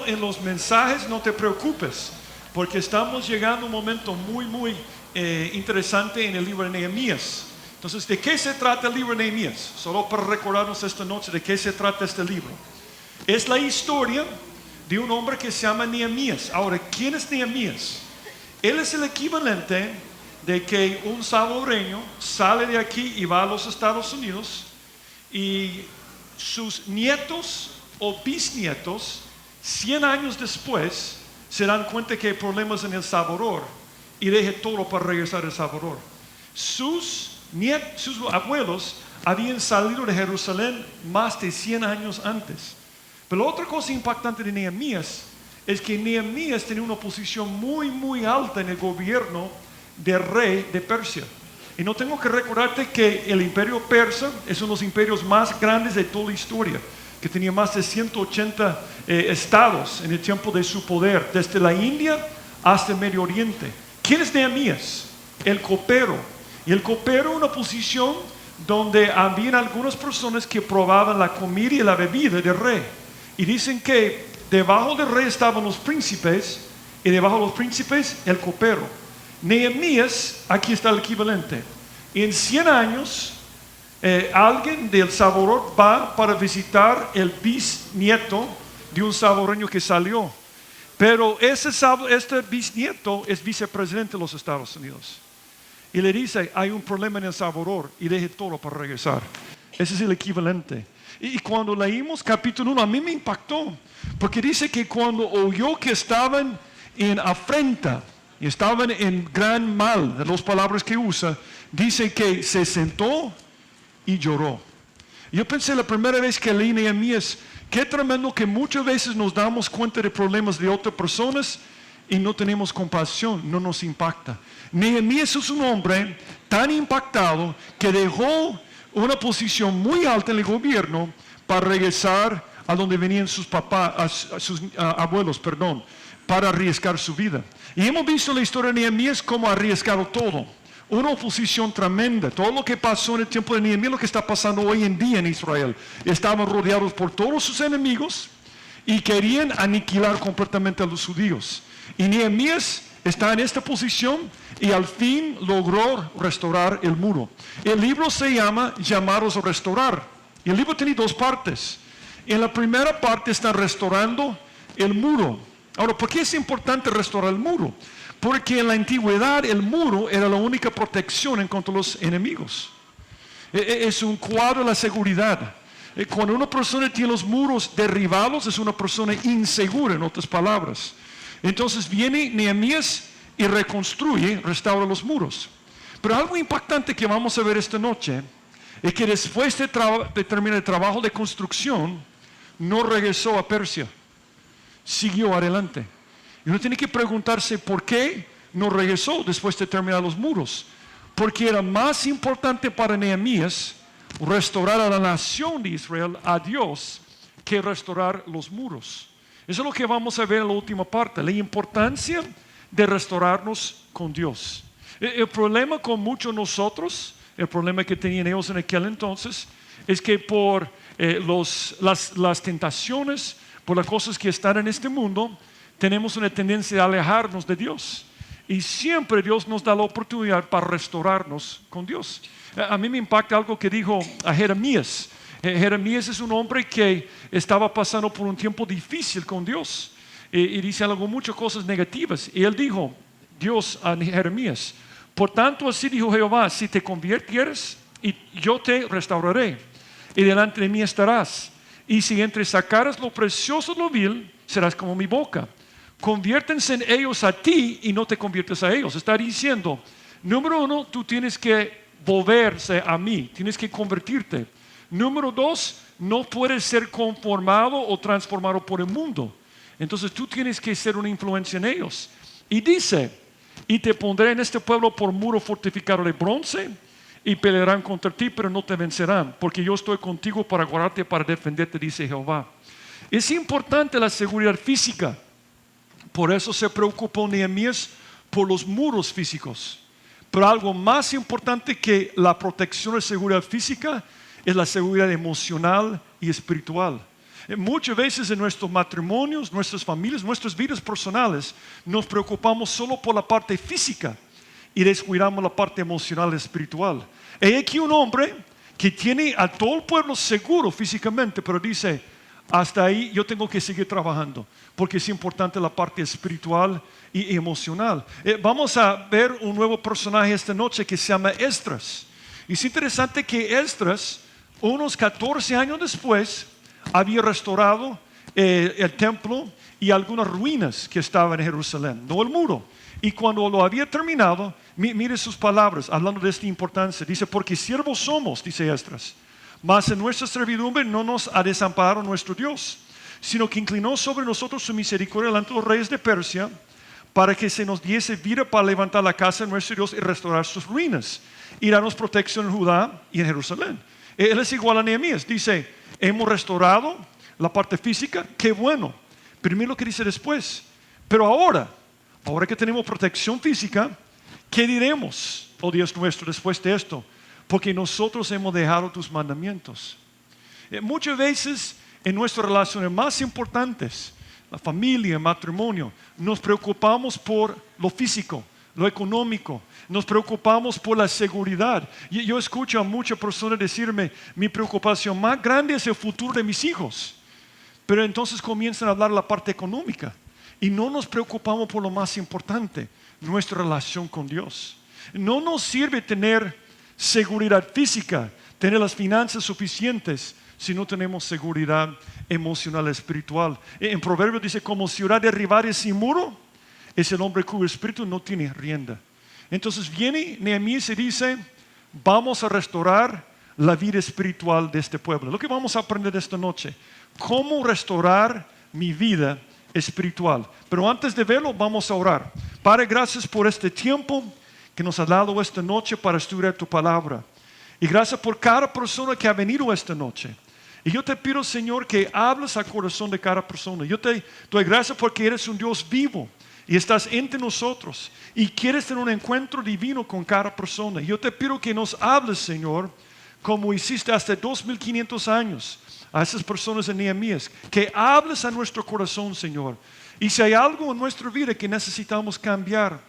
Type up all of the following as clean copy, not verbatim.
En los mensajes, no te preocupes, porque estamos llegando a un momento muy interesante en el libro de Nehemías. Entonces, ¿de qué se trata el libro de Nehemías? Solo para recordarnos esta noche de qué se trata este libro. Es la historia de un hombre que se llama Nehemías. Ahora, ¿quién es Nehemías? Él es el equivalente de que un salvadoreño sale de aquí y va a los Estados Unidos y sus nietos o bisnietos 100 años después se dan cuenta que hay problemas en El Salvador y deje todo para regresar a El Salvador. Sus abuelos habían salido de Jerusalén más de 100 años antes. Pero otra cosa impactante de Nehemías es que Nehemías tenía una posición muy alta en el gobierno del rey de Persia. Y no tengo que recordarte que el imperio persa es uno de los imperios más grandes de toda la historia, que tenía más de 180 estados en el tiempo de su poder, desde la India hasta el Medio Oriente. ¿Quién es Nehemías? El copero. Y el copero es una posición donde habían algunas personas que probaban la comida y la bebida del rey. Y dicen que debajo del rey estaban los príncipes y debajo de los príncipes el copero. Nehemías, aquí está el equivalente. En 100 años, alguien del Salvador va para visitar el bisnieto de un salvadoreño que salió. Pero este bisnieto es vicepresidente de los Estados Unidos. Y le dice, hay un problema en El Salvador y deje todo para regresar. Ese es el equivalente. Y cuando leímos capítulo 1, a mí me impactó. Porque dice que cuando oyó que estaban en afrenta y estaban en gran mal, de las palabras que usa, dice que se sentó y lloró. Yo pensé la primera vez que leí Nehemías, qué tremendo que muchas veces nos damos cuenta de problemas de otras personas y no tenemos compasión, no nos impacta. Nehemías es un hombre tan impactado que dejó una posición muy alta en el gobierno para regresar a donde venían sus abuelos, para arriesgar su vida. Y hemos visto la historia de Nehemías cómo ha arriesgado todo. Una oposición tremenda. Todo lo que pasó en el tiempo de Nehemías, lo que está pasando hoy en día en Israel. Estaban rodeados por todos sus enemigos y querían aniquilar completamente a los judíos. Y Nehemías está en esta posición y al fin logró restaurar el muro. El libro se llama Llamados a Restaurar. Y el libro tiene dos partes. En la primera parte está restaurando el muro. Ahora, ¿por qué es importante restaurar el muro? Porque en la antigüedad el muro era la única protección en contra de los enemigos. Es un cuadro de la seguridad. Cuando una persona tiene los muros derribados, es una persona insegura, en otras palabras. Entonces viene Nehemías y reconstruye, restaura los muros. Pero algo impactante que vamos a ver esta noche es que después de terminar el trabajo de construcción, no regresó a Persia, siguió adelante. Y uno tiene que preguntarse por qué no regresó después de terminar los muros. Porque era más importante para Nehemías restaurar a la nación de Israel, a Dios, que restaurar los muros. Eso es lo que vamos a ver en la última parte, la importancia de restaurarnos con Dios. El problema con muchos de nosotros, el problema que tenían ellos en aquel entonces, es que por las tentaciones, por las cosas que están en este mundo, tenemos una tendencia a alejarnos de Dios. Y siempre Dios nos da la oportunidad para restaurarnos con Dios. A mí me impacta algo que dijo a Jeremías. Jeremías es un hombre que estaba pasando por un tiempo difícil con Dios. Y dice algo, muchas cosas negativas. Y él dijo, Dios a Jeremías, por tanto así dijo Jehová, si te convirtieres, y yo te restauraré, y delante de mí estarás. Y si entresacaras lo precioso de lo vil, serás como mi boca. Conviértense en ellos a ti y no te conviertes a ellos. Está diciendo, número uno, tú tienes que volverse a mí, tienes que convertirte. Número dos, no puedes ser conformado o transformado por el mundo. Entonces tú tienes que ser una influencia en ellos. Y dice, y te pondré en este pueblo por muro fortificado de bronce, y pelearán contra ti, pero no te vencerán, porque yo estoy contigo para guardarte, para defenderte, dice Jehová. Es importante la seguridad física. Por eso se preocupó Nehemías por los muros físicos. Pero algo más importante que la protección de seguridad física es la seguridad emocional y espiritual. Muchas veces en nuestros matrimonios, nuestras familias, nuestras vidas personales, nos preocupamos solo por la parte física y descuidamos la parte emocional y espiritual. Hay aquí un hombre que tiene a todo el pueblo seguro físicamente, pero dice, hasta ahí yo tengo que seguir trabajando, porque es importante la parte espiritual y emocional. Vamos a ver un nuevo personaje esta noche que se llama Esdras. Y es interesante que Esdras, unos 14 años después, había restaurado el templo y algunas ruinas que estaban en Jerusalén, no el muro. Y cuando lo había terminado, mire sus palabras, hablando de esta importancia. Dice, porque siervos somos, dice Esdras, mas en nuestra servidumbre no nos ha desamparado nuestro Dios, sino que inclinó sobre nosotros su misericordia delante de los reyes de Persia, para que se nos diese vida para levantar la casa de nuestro Dios y restaurar sus ruinas, y darnos protección en Judá y en Jerusalén. Él es igual a Nehemías, dice, hemos restaurado la parte física, qué bueno. Pero mira lo que dice después. Pero ahora que tenemos protección física, ¿qué diremos, oh Dios nuestro, después de esto? Porque nosotros hemos dejado tus mandamientos. Muchas veces en nuestras relaciones más importantes, la familia, el matrimonio, nos preocupamos por lo físico, lo económico, nos preocupamos por la seguridad. Yo escucho a muchas personas decirme, mi preocupación más grande es el futuro de mis hijos. Pero entonces comienzan a hablar de la parte económica y no nos preocupamos por lo más importante, nuestra relación con Dios. No nos sirve tener seguridad física, tener las finanzas suficientes, si no tenemos seguridad emocional y espiritual. En Proverbios dice, como ciudad derribada y sin muro, es el hombre cuyo espíritu no tiene rienda. Entonces viene Nehemías y dice, vamos a restaurar la vida espiritual de este pueblo. Lo que vamos a aprender esta noche, cómo restaurar mi vida espiritual. Pero antes de verlo, vamos a orar. Padre, gracias por este tiempo que nos has dado esta noche para estudiar tu palabra. Y gracias por cada persona que ha venido esta noche. Y yo te pido, Señor, que hables al corazón de cada persona. Yo te doy gracias porque eres un Dios vivo y estás entre nosotros y quieres tener un encuentro divino con cada persona. Yo te pido que nos hables, Señor, como hiciste hace 2500 años a esas personas en Nehemías, que hables a nuestro corazón, Señor. Y si hay algo en nuestra vida que necesitamos cambiar,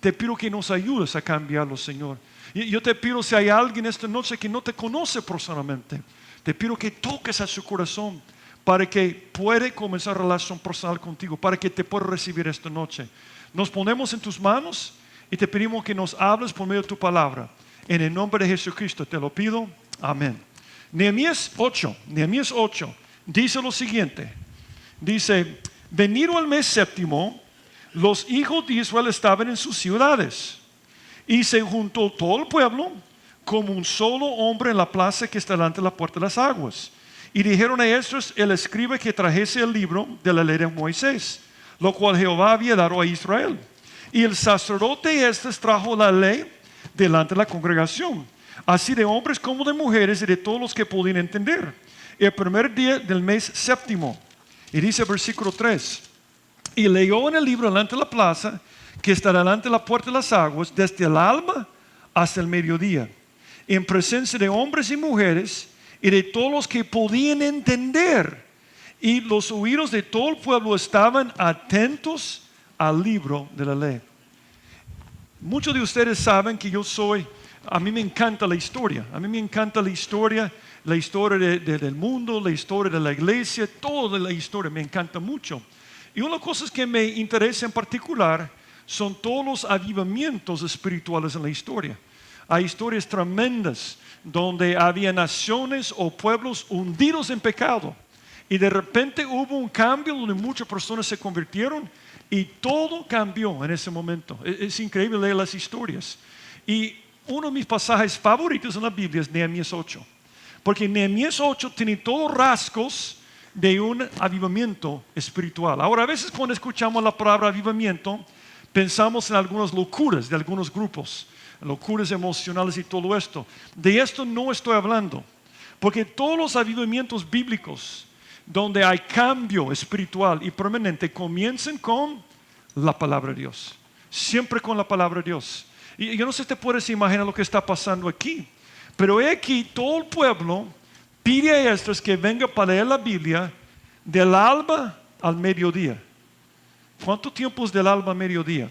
te pido que nos ayudes a cambiarlo, Señor. Y yo te pido, si hay alguien esta noche que no te conoce personalmente, te pido que toques a su corazón para que pueda comenzar relación personal contigo, para que te pueda recibir esta noche. Nos ponemos en tus manos y te pedimos que nos hables por medio de tu palabra. En el nombre de Jesucristo te lo pido. Amén. Nehemías 8 dice lo siguiente. Dice, venido el mes séptimo, los hijos de Israel estaban en sus ciudades. Y se juntó todo el pueblo como un solo hombre en la plaza que está delante de la puerta de las aguas. Y dijeron a Esdras, el escriba, que trajese el libro de la ley de Moisés, lo cual Jehová había dado a Israel. Y el sacerdote Esdras trajo la ley delante de la congregación, así de hombres como de mujeres y de todos los que podían entender, el primer día del mes séptimo. Y dice versículo 3, y leyó en el libro delante de la plaza, que está delante de la puerta de las aguas, desde el alba hasta el mediodía, en presencia de hombres y mujeres y de todos los que podían entender. Y los oídos de todo el pueblo estaban atentos al libro de la ley. Muchos de ustedes saben que a mí me encanta la historia. A mí me encanta la historia del mundo, la historia de la iglesia, toda la historia me encanta mucho. Y una de las cosas que me interesa en particular son todos los avivamientos espirituales en la historia. Hay historias tremendas donde había naciones o pueblos hundidos en pecado y de repente hubo un cambio donde muchas personas se convirtieron y todo cambió en ese momento. Es increíble leer las historias. Y uno de mis pasajes favoritos en la Biblia es Nehemías 8, porque Nehemías 8 tiene todos rasgos de un avivamiento espiritual. Ahora, a veces cuando escuchamos la palabra avivamiento, pensamos en algunas locuras de algunos grupos, locuras emocionales y todo esto. De esto no estoy hablando, porque todos los avivamientos bíblicos donde hay cambio espiritual y permanente comienzan con la palabra de Dios, siempre con la palabra de Dios. Y yo no sé si te puedes imaginar lo que está pasando aquí, pero aquí todo el pueblo pide a Esdras que venga para leer la Biblia del alba al mediodía. ¿Cuánto tiempo es del alba al mediodía?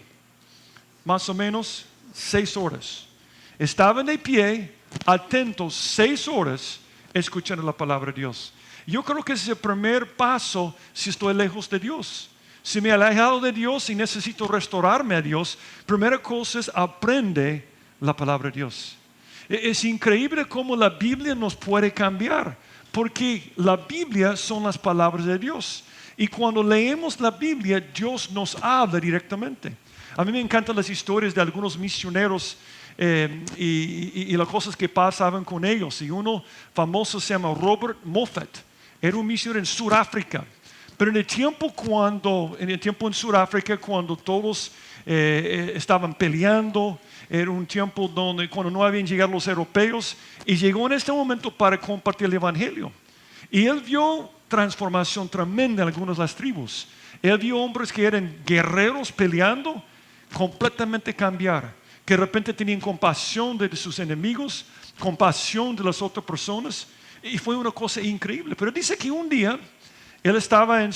Más o menos 6 horas. Estaban de pie, atentos 6 horas, escuchando la palabra de Dios. Yo creo que ese es el primer paso si estoy lejos de Dios. Si me he alejado de Dios y necesito restaurarme a Dios, primera cosa es aprende la palabra de Dios. Es increíble cómo la Biblia nos puede cambiar, porque la Biblia son las palabras de Dios. Y cuando leemos la Biblia, Dios nos habla directamente. A mí me encantan las historias de algunos misioneros y las cosas que pasaban con ellos. Y uno famoso se llama Robert Moffat. Era un misionero en Sudáfrica. Pero en el tiempo en Sudáfrica, cuando todos estaban peleando, era un tiempo cuando no habían llegado los europeos, y llegó en este momento para compartir el evangelio. Y él vio transformación tremenda en algunas de las tribus. Él vio hombres que eran guerreros peleando, completamente cambiar, que de repente tenían compasión de sus enemigos, compasión de las otras personas, y fue una cosa increíble. Pero dice que un día él estaba en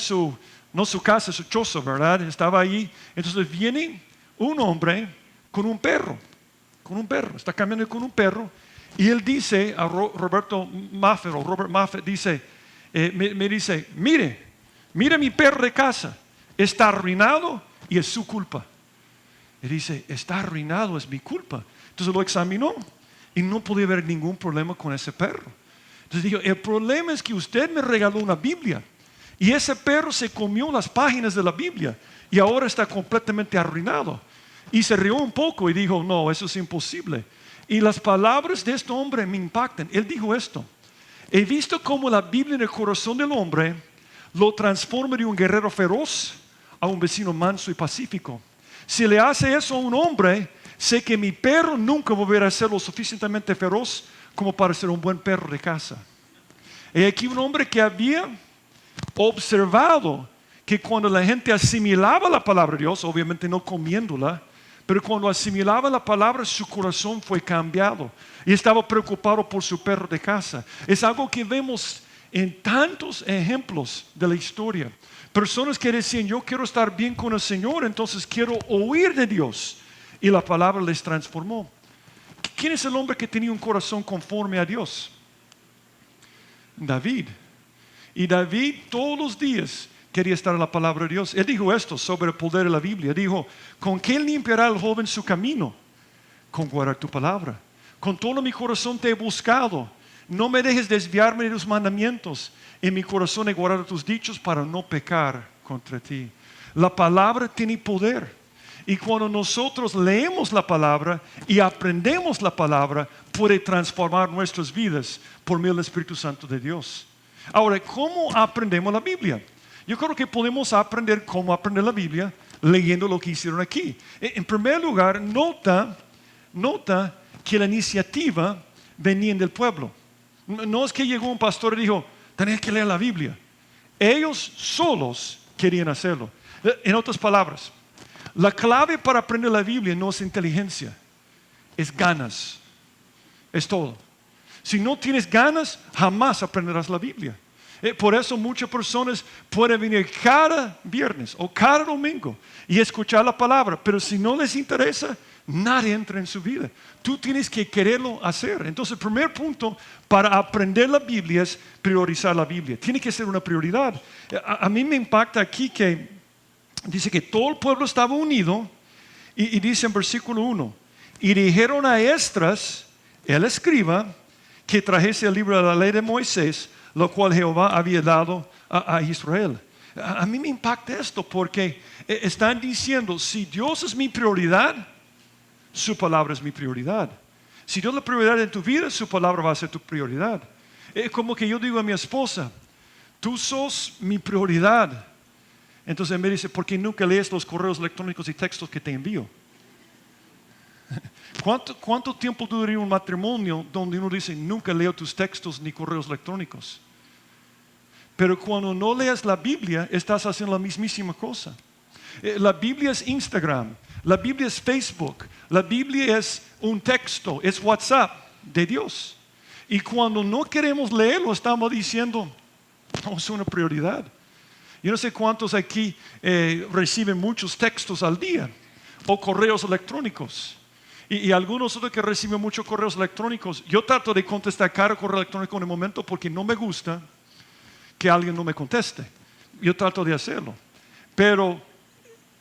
no su casa, su choza, ¿verdad? Estaba ahí. Entonces viene un hombre con un perro, está caminando con un perro, y él dice a Robert Moffat, dice, me dice, mire mi perro de casa, está arruinado y es su culpa. Y dice, está arruinado, es mi culpa. Entonces lo examinó y no podía haber ningún problema con ese perro. Entonces dijo, el problema es que usted me regaló una Biblia y ese perro se comió las páginas de la Biblia y ahora está completamente arruinado. Y se rió un poco y dijo, no, eso es imposible. Y las palabras de este hombre me impactan. Él dijo esto: he visto cómo la Biblia en el corazón del hombre lo transforma de un guerrero feroz a un vecino manso y pacífico. Si le hace eso a un hombre, sé que mi perro nunca volverá a ser lo suficientemente feroz como para ser un buen perro de casa. Y aquí un hombre que había observado que cuando la gente asimilaba la palabra de Dios, obviamente no comiéndola, pero cuando asimilaba la palabra, su corazón fue cambiado y estaba preocupado por su perro de casa. Es algo que vemos en tantos ejemplos de la historia. Personas que decían, yo quiero estar bien con el Señor, entonces quiero oír de Dios. Y la palabra les transformó. ¿Quién es el hombre que tenía un corazón conforme a Dios? David. Y David todos los días quería estar en la palabra de Dios. Él dijo esto sobre el poder de la Biblia. Dijo, ¿con qué limpiará el joven su camino? Con guardar tu palabra. Con todo mi corazón te he buscado. No me dejes desviarme de tus mandamientos. En mi corazón he guardado tus dichos para no pecar contra ti. La palabra tiene poder. Y cuando nosotros leemos la palabra y aprendemos la palabra, puede transformar nuestras vidas por medio del Espíritu Santo de Dios. Ahora, ¿cómo aprendemos la Biblia? Yo creo que podemos aprender cómo aprender la Biblia leyendo lo que hicieron aquí. En primer lugar, nota que la iniciativa venía del pueblo. No es que llegó un pastor y dijo, tenés que leer la Biblia. Ellos solos querían hacerlo. En otras palabras, la clave para aprender la Biblia no es inteligencia, es ganas. Es todo. Si no tienes ganas, jamás aprenderás la Biblia. Por eso muchas personas pueden venir cada viernes o cada domingo y escuchar la palabra, pero si no les interesa, nadie entra en su vida. Tú tienes que quererlo hacer. Entonces el primer punto para aprender la Biblia es priorizar la Biblia. Tiene que ser una prioridad. A mí me impacta aquí que dice que todo el pueblo estaba unido y dice en versículo 1, y dijeron a Esdras, el escriba, que trajese el libro de la ley de Moisés, lo cual Jehová había dado a Israel. A mí me impacta esto porque están diciendo, si Dios es mi prioridad, su palabra es mi prioridad. Si Dios es la prioridad en tu vida, su palabra va a ser tu prioridad. Es como que yo digo a mi esposa, tú sos mi prioridad. Entonces me dice, ¿por qué nunca lees los correos electrónicos y textos que te envío? ¿Cuánto tiempo duraría un matrimonio donde uno dice, nunca leo tus textos ni correos electrónicos? Pero cuando no leas la Biblia, estás haciendo la mismísima cosa. La Biblia es Instagram, la Biblia es Facebook, la Biblia es un texto, es WhatsApp de Dios. Y cuando no queremos leerlo, estamos diciendo, no es una prioridad. Yo no sé cuántos aquí reciben muchos textos al día o correos electrónicos. Y algunos otros que reciben muchos correos electrónicos, yo trato de contestar cada correo electrónico en el momento porque no me gusta que alguien no me conteste. Yo trato de hacerlo. Pero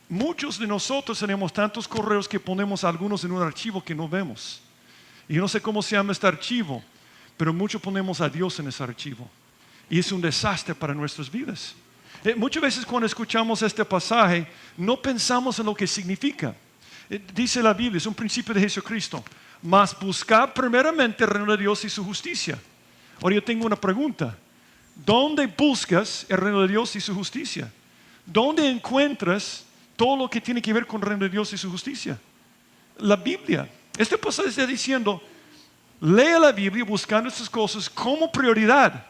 muchos de nosotros tenemos tantos correos que ponemos algunos en un archivo que no vemos. Y yo no sé cómo se llama este archivo, pero muchos ponemos a Dios en ese archivo. Y es un desastre para nuestras vidas. Muchas veces cuando escuchamos este pasaje, no pensamos en lo que significa. Dice la Biblia, es un principio de Jesucristo. Mas buscar primeramente el reino de Dios y su justicia. Ahora yo tengo una pregunta. ¿Dónde buscas el reino de Dios y su justicia? ¿Dónde encuentras todo lo que tiene que ver con el reino de Dios y su justicia? La Biblia. Este pasaje está diciendo, lee la Biblia buscando estas cosas como prioridad.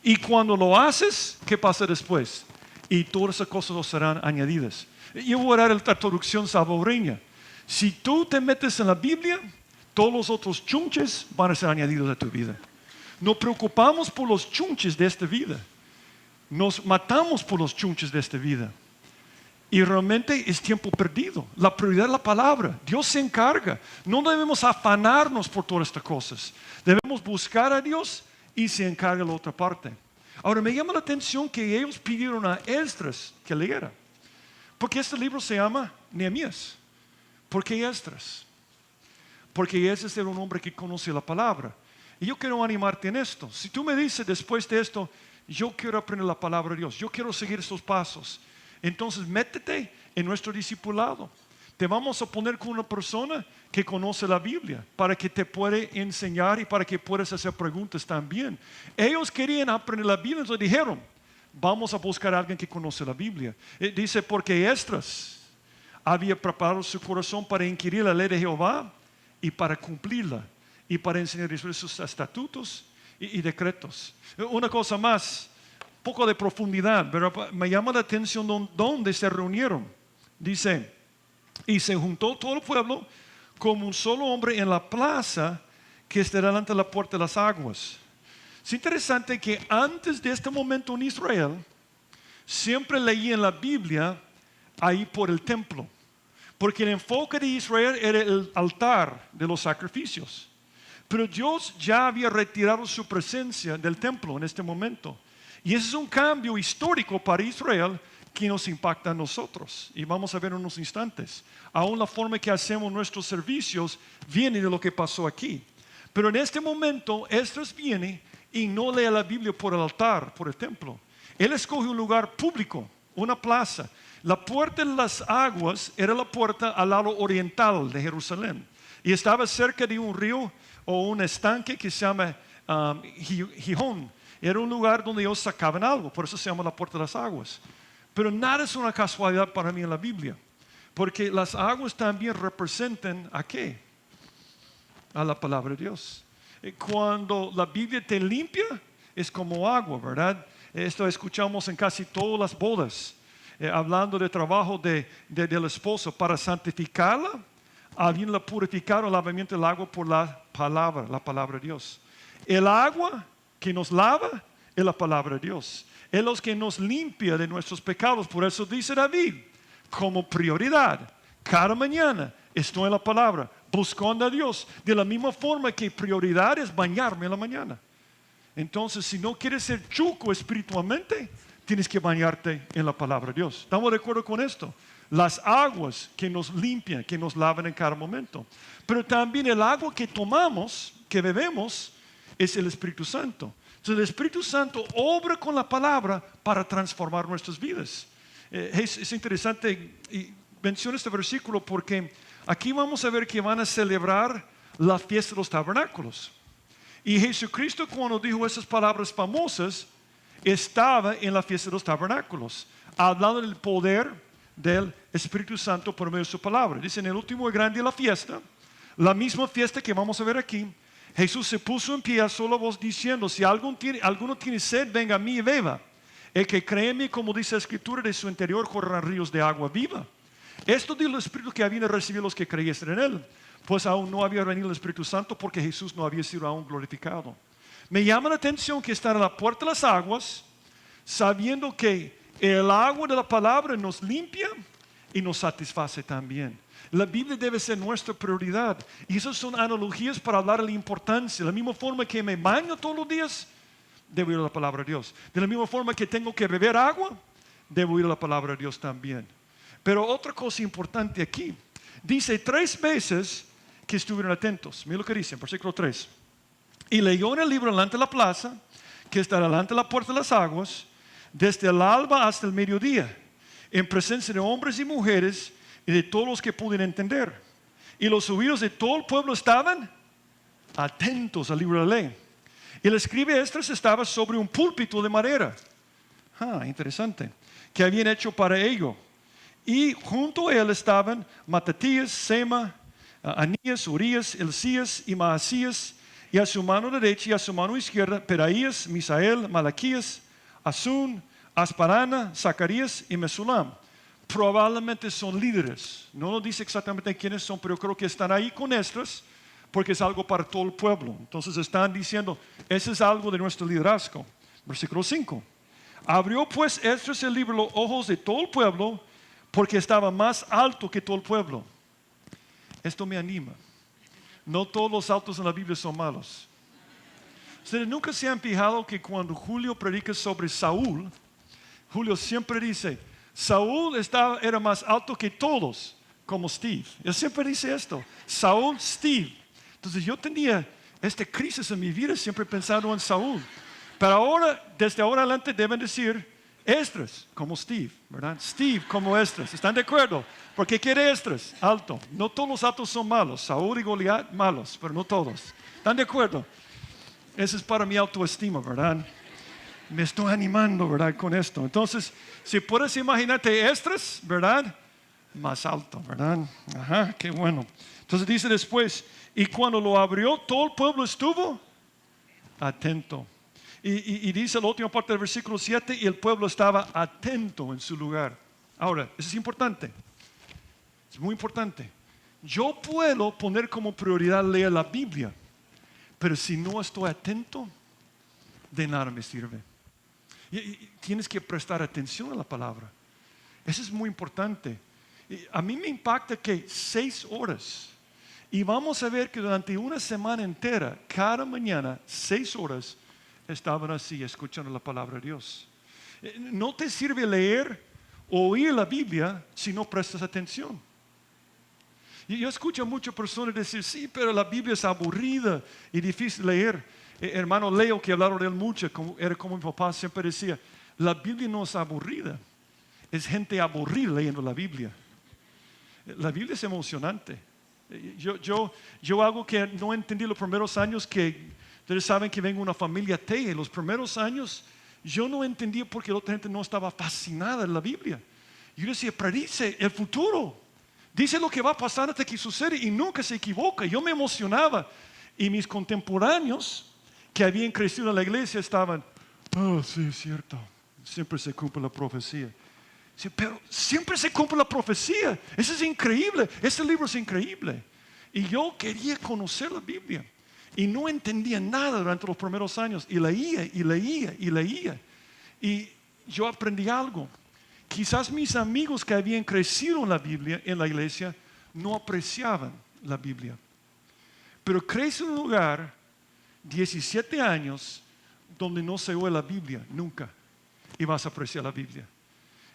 Y cuando lo haces, ¿qué pasa después? Y todas esas cosas os serán añadidas. Yo voy a dar la traducción salvadoreña. Si tú te metes en la Biblia, todos los otros chunches van a ser añadidos a tu vida. Nos preocupamos por los chunches de esta vida. Nos matamos por los chunches de esta vida. Y realmente es tiempo perdido. La prioridad es la palabra. Dios se encarga. No debemos afanarnos por todas estas cosas. Debemos buscar a Dios y se encarga la otra parte. Ahora me llama la atención que ellos pidieron a Esdras que leyera. Porque este libro se llama Nehemías. ¿Por qué Esdras? Porque Esdras era un hombre que conoce la palabra. Y yo quiero animarte en esto. Si tú me dices después de esto, yo quiero aprender la palabra de Dios, yo quiero seguir estos pasos, entonces métete en nuestro discipulado. Te vamos a poner con una persona que conoce la Biblia para que te pueda enseñar y para que puedas hacer preguntas también. Ellos querían aprender la Biblia, entonces dijeron, vamos a buscar a alguien que conoce la Biblia. Dice, porque Esdras había preparado su corazón para inquirir la ley de Jehová y para cumplirla y para enseñar sus estatutos y decretos. Una cosa más, poco de profundidad, pero me llama la atención dónde se reunieron. Dice, y se juntó todo el pueblo como un solo hombre en la plaza que está delante de la puerta de las aguas. Es interesante que antes de este momento en Israel, siempre leían la Biblia ahí por el templo. Porque el enfoque de Israel era el altar de los sacrificios. Pero Dios ya había retirado su presencia del templo en este momento. Y ese es un cambio histórico para Israel que nos impacta a nosotros. Y vamos a ver en unos instantes. Aún la forma que hacemos nuestros servicios viene de lo que pasó aquí. Pero en este momento, Esdras viene y no lee la Biblia por el altar, por el templo. Él escoge un lugar público, una plaza. La puerta de las aguas era la puerta al lado oriental de Jerusalén. Y estaba cerca de un río o un estanque que se llama Gihón. Era un lugar donde ellos sacaban algo, por eso se llama la puerta de las aguas. Pero nada es una casualidad para mí en la Biblia. Porque las aguas también representan ¿a qué? A la palabra de Dios. Cuando la Biblia te limpia, es como agua, ¿verdad? Esto escuchamos en casi todas las bodas. Hablando del trabajo del esposo para santificarla, alguien la purificaron el lavamiento del agua por la palabra de Dios. El agua que nos lava es la palabra de Dios. Es lo que nos limpia de nuestros pecados. Por eso dice David, como prioridad, cada mañana estoy en la palabra, buscando a Dios. De la misma forma que prioridad es bañarme en la mañana. Entonces, si no quieres ser chuco espiritualmente, tienes que bañarte en la palabra de Dios. ¿Estamos de acuerdo con esto? Las aguas que nos limpian, que nos lavan en cada momento. Pero también el agua que tomamos, que bebemos, es el Espíritu Santo. Entonces el Espíritu Santo obra con la palabra para transformar nuestras vidas. Es interesante, y menciono este versículo porque aquí vamos a ver que van a celebrar la fiesta de los tabernáculos. Y Jesucristo, cuando dijo esas palabras famosas, estaba en la fiesta de los tabernáculos, hablando del poder del Espíritu Santo por medio de su palabra. Dice, en el último y gran día de la fiesta, la misma fiesta que vamos a ver aquí, Jesús se puso en pie a sola voz diciendo, si alguno tiene sed, venga a mí y beba. El que cree en mí, como dice la Escritura, de su interior correrán ríos de agua viva. Esto dijo el Espíritu que habían recibido los que creyesen en él, pues aún no había venido el Espíritu Santo porque Jesús no había sido aún glorificado. Me llama la atención que están a la puerta de las aguas, sabiendo que El agua de la palabra nos limpia y nos satisface también. La Biblia debe ser nuestra prioridad. Y esas son analogías para hablar de la importancia. De la misma forma que me baño todos los días, debo ir a la palabra de Dios. De la misma forma que tengo que beber agua, debo ir a la palabra de Dios también. Pero otra cosa importante aquí. Dice 3 veces que estuvieron atentos. Mira lo que dice en versículo 3. Y leyó en el libro delante de la plaza, que está delante de la puerta de las aguas, desde el alba hasta el mediodía, en presencia de hombres y mujeres y de todos los que pudieran entender. Y los oídos de todo el pueblo estaban atentos al libro de la ley. Y el escriba Esdras estaba sobre un púlpito de madera. Interesante. Que habían hecho para ello. Y junto a él estaban Matatías, Sema, Anías, Urías, Hilcías y Maasías. Y a su mano derecha y a su mano izquierda, Peraías, Misael, Malaquías, Asún, Asparana, Zacarías y Mesulam. Probablemente son líderes. No nos dice exactamente quiénes son, pero creo que están ahí con Esdras, porque es algo para todo el pueblo. Entonces están diciendo, ese es algo de nuestro liderazgo. Versículo 5. Abrió pues Esdras el libro los ojos de todo el pueblo, porque estaba más alto que todo el pueblo. Esto me anima. No todos los altos en la Biblia son malos. Ustedes nunca se han fijado que cuando Julio predica sobre Saúl, Julio siempre dice, Saúl era más alto que todos, como Steve. Él siempre dice esto, Saúl, Steve. Entonces yo tenía esta crisis en mi vida siempre pensando en Saúl. Pero ahora, desde ahora adelante deben decir Esdras como Steve, ¿verdad? Steve como Esdras. ¿Están de acuerdo? Porque quiere Esdras, alto. No todos los altos son malos. Saúl y Goliat, malos, pero no todos. ¿Están de acuerdo? Eso es para mi autoestima, ¿verdad? Me estoy animando, ¿verdad? Con esto. Entonces, si puedes imaginarte Esdras, ¿verdad? Más alto, ¿verdad? Ajá, qué bueno. Entonces dice después, y cuando lo abrió, todo el pueblo estuvo atento. Y dice la última parte del versículo 7, y el pueblo estaba atento en su lugar. Ahora, eso es importante. Es muy importante. Yo puedo poner como prioridad leer la Biblia, pero si no estoy atento, de nada me sirve. Y tienes que prestar atención a la palabra. Eso es muy importante. A mí me impacta que 6 horas, y vamos a ver que durante una semana entera, cada mañana, 6 horas, estaban así escuchando la palabra de Dios. No te sirve leer o oír la Biblia si no prestas atención. Y yo escucho a muchas personas decir, sí, pero la Biblia es aburrida y difícil de leer. Hermano Leo, que hablaron de él mucho, era como mi papá siempre decía, la Biblia no es aburrida, es gente aburrida leyendo la Biblia. La Biblia es emocionante. Yo algo que no entendí los primeros años, que ustedes saben que vengo de una familia atea, los primeros años yo no entendía por qué la otra gente no estaba fascinada en la Biblia. Yo decía, predice el futuro, dice lo que va a pasar hasta que sucede y nunca se equivoca. Yo me emocionaba y mis contemporáneos que habían crecido en la iglesia estaban, sí, es cierto, siempre se cumple la profecía. Sí, pero siempre se cumple la profecía. Eso es increíble. Ese libro es increíble. Y yo quería conocer la Biblia. Y no entendía nada durante los primeros años. Y leía, y leía, y leía. Y yo aprendí algo. Quizás mis amigos que habían crecido en la Biblia, en la iglesia, no apreciaban la Biblia. Pero crece en un lugar, 17 años, donde no se oye la Biblia, nunca. Y vas a apreciar la Biblia.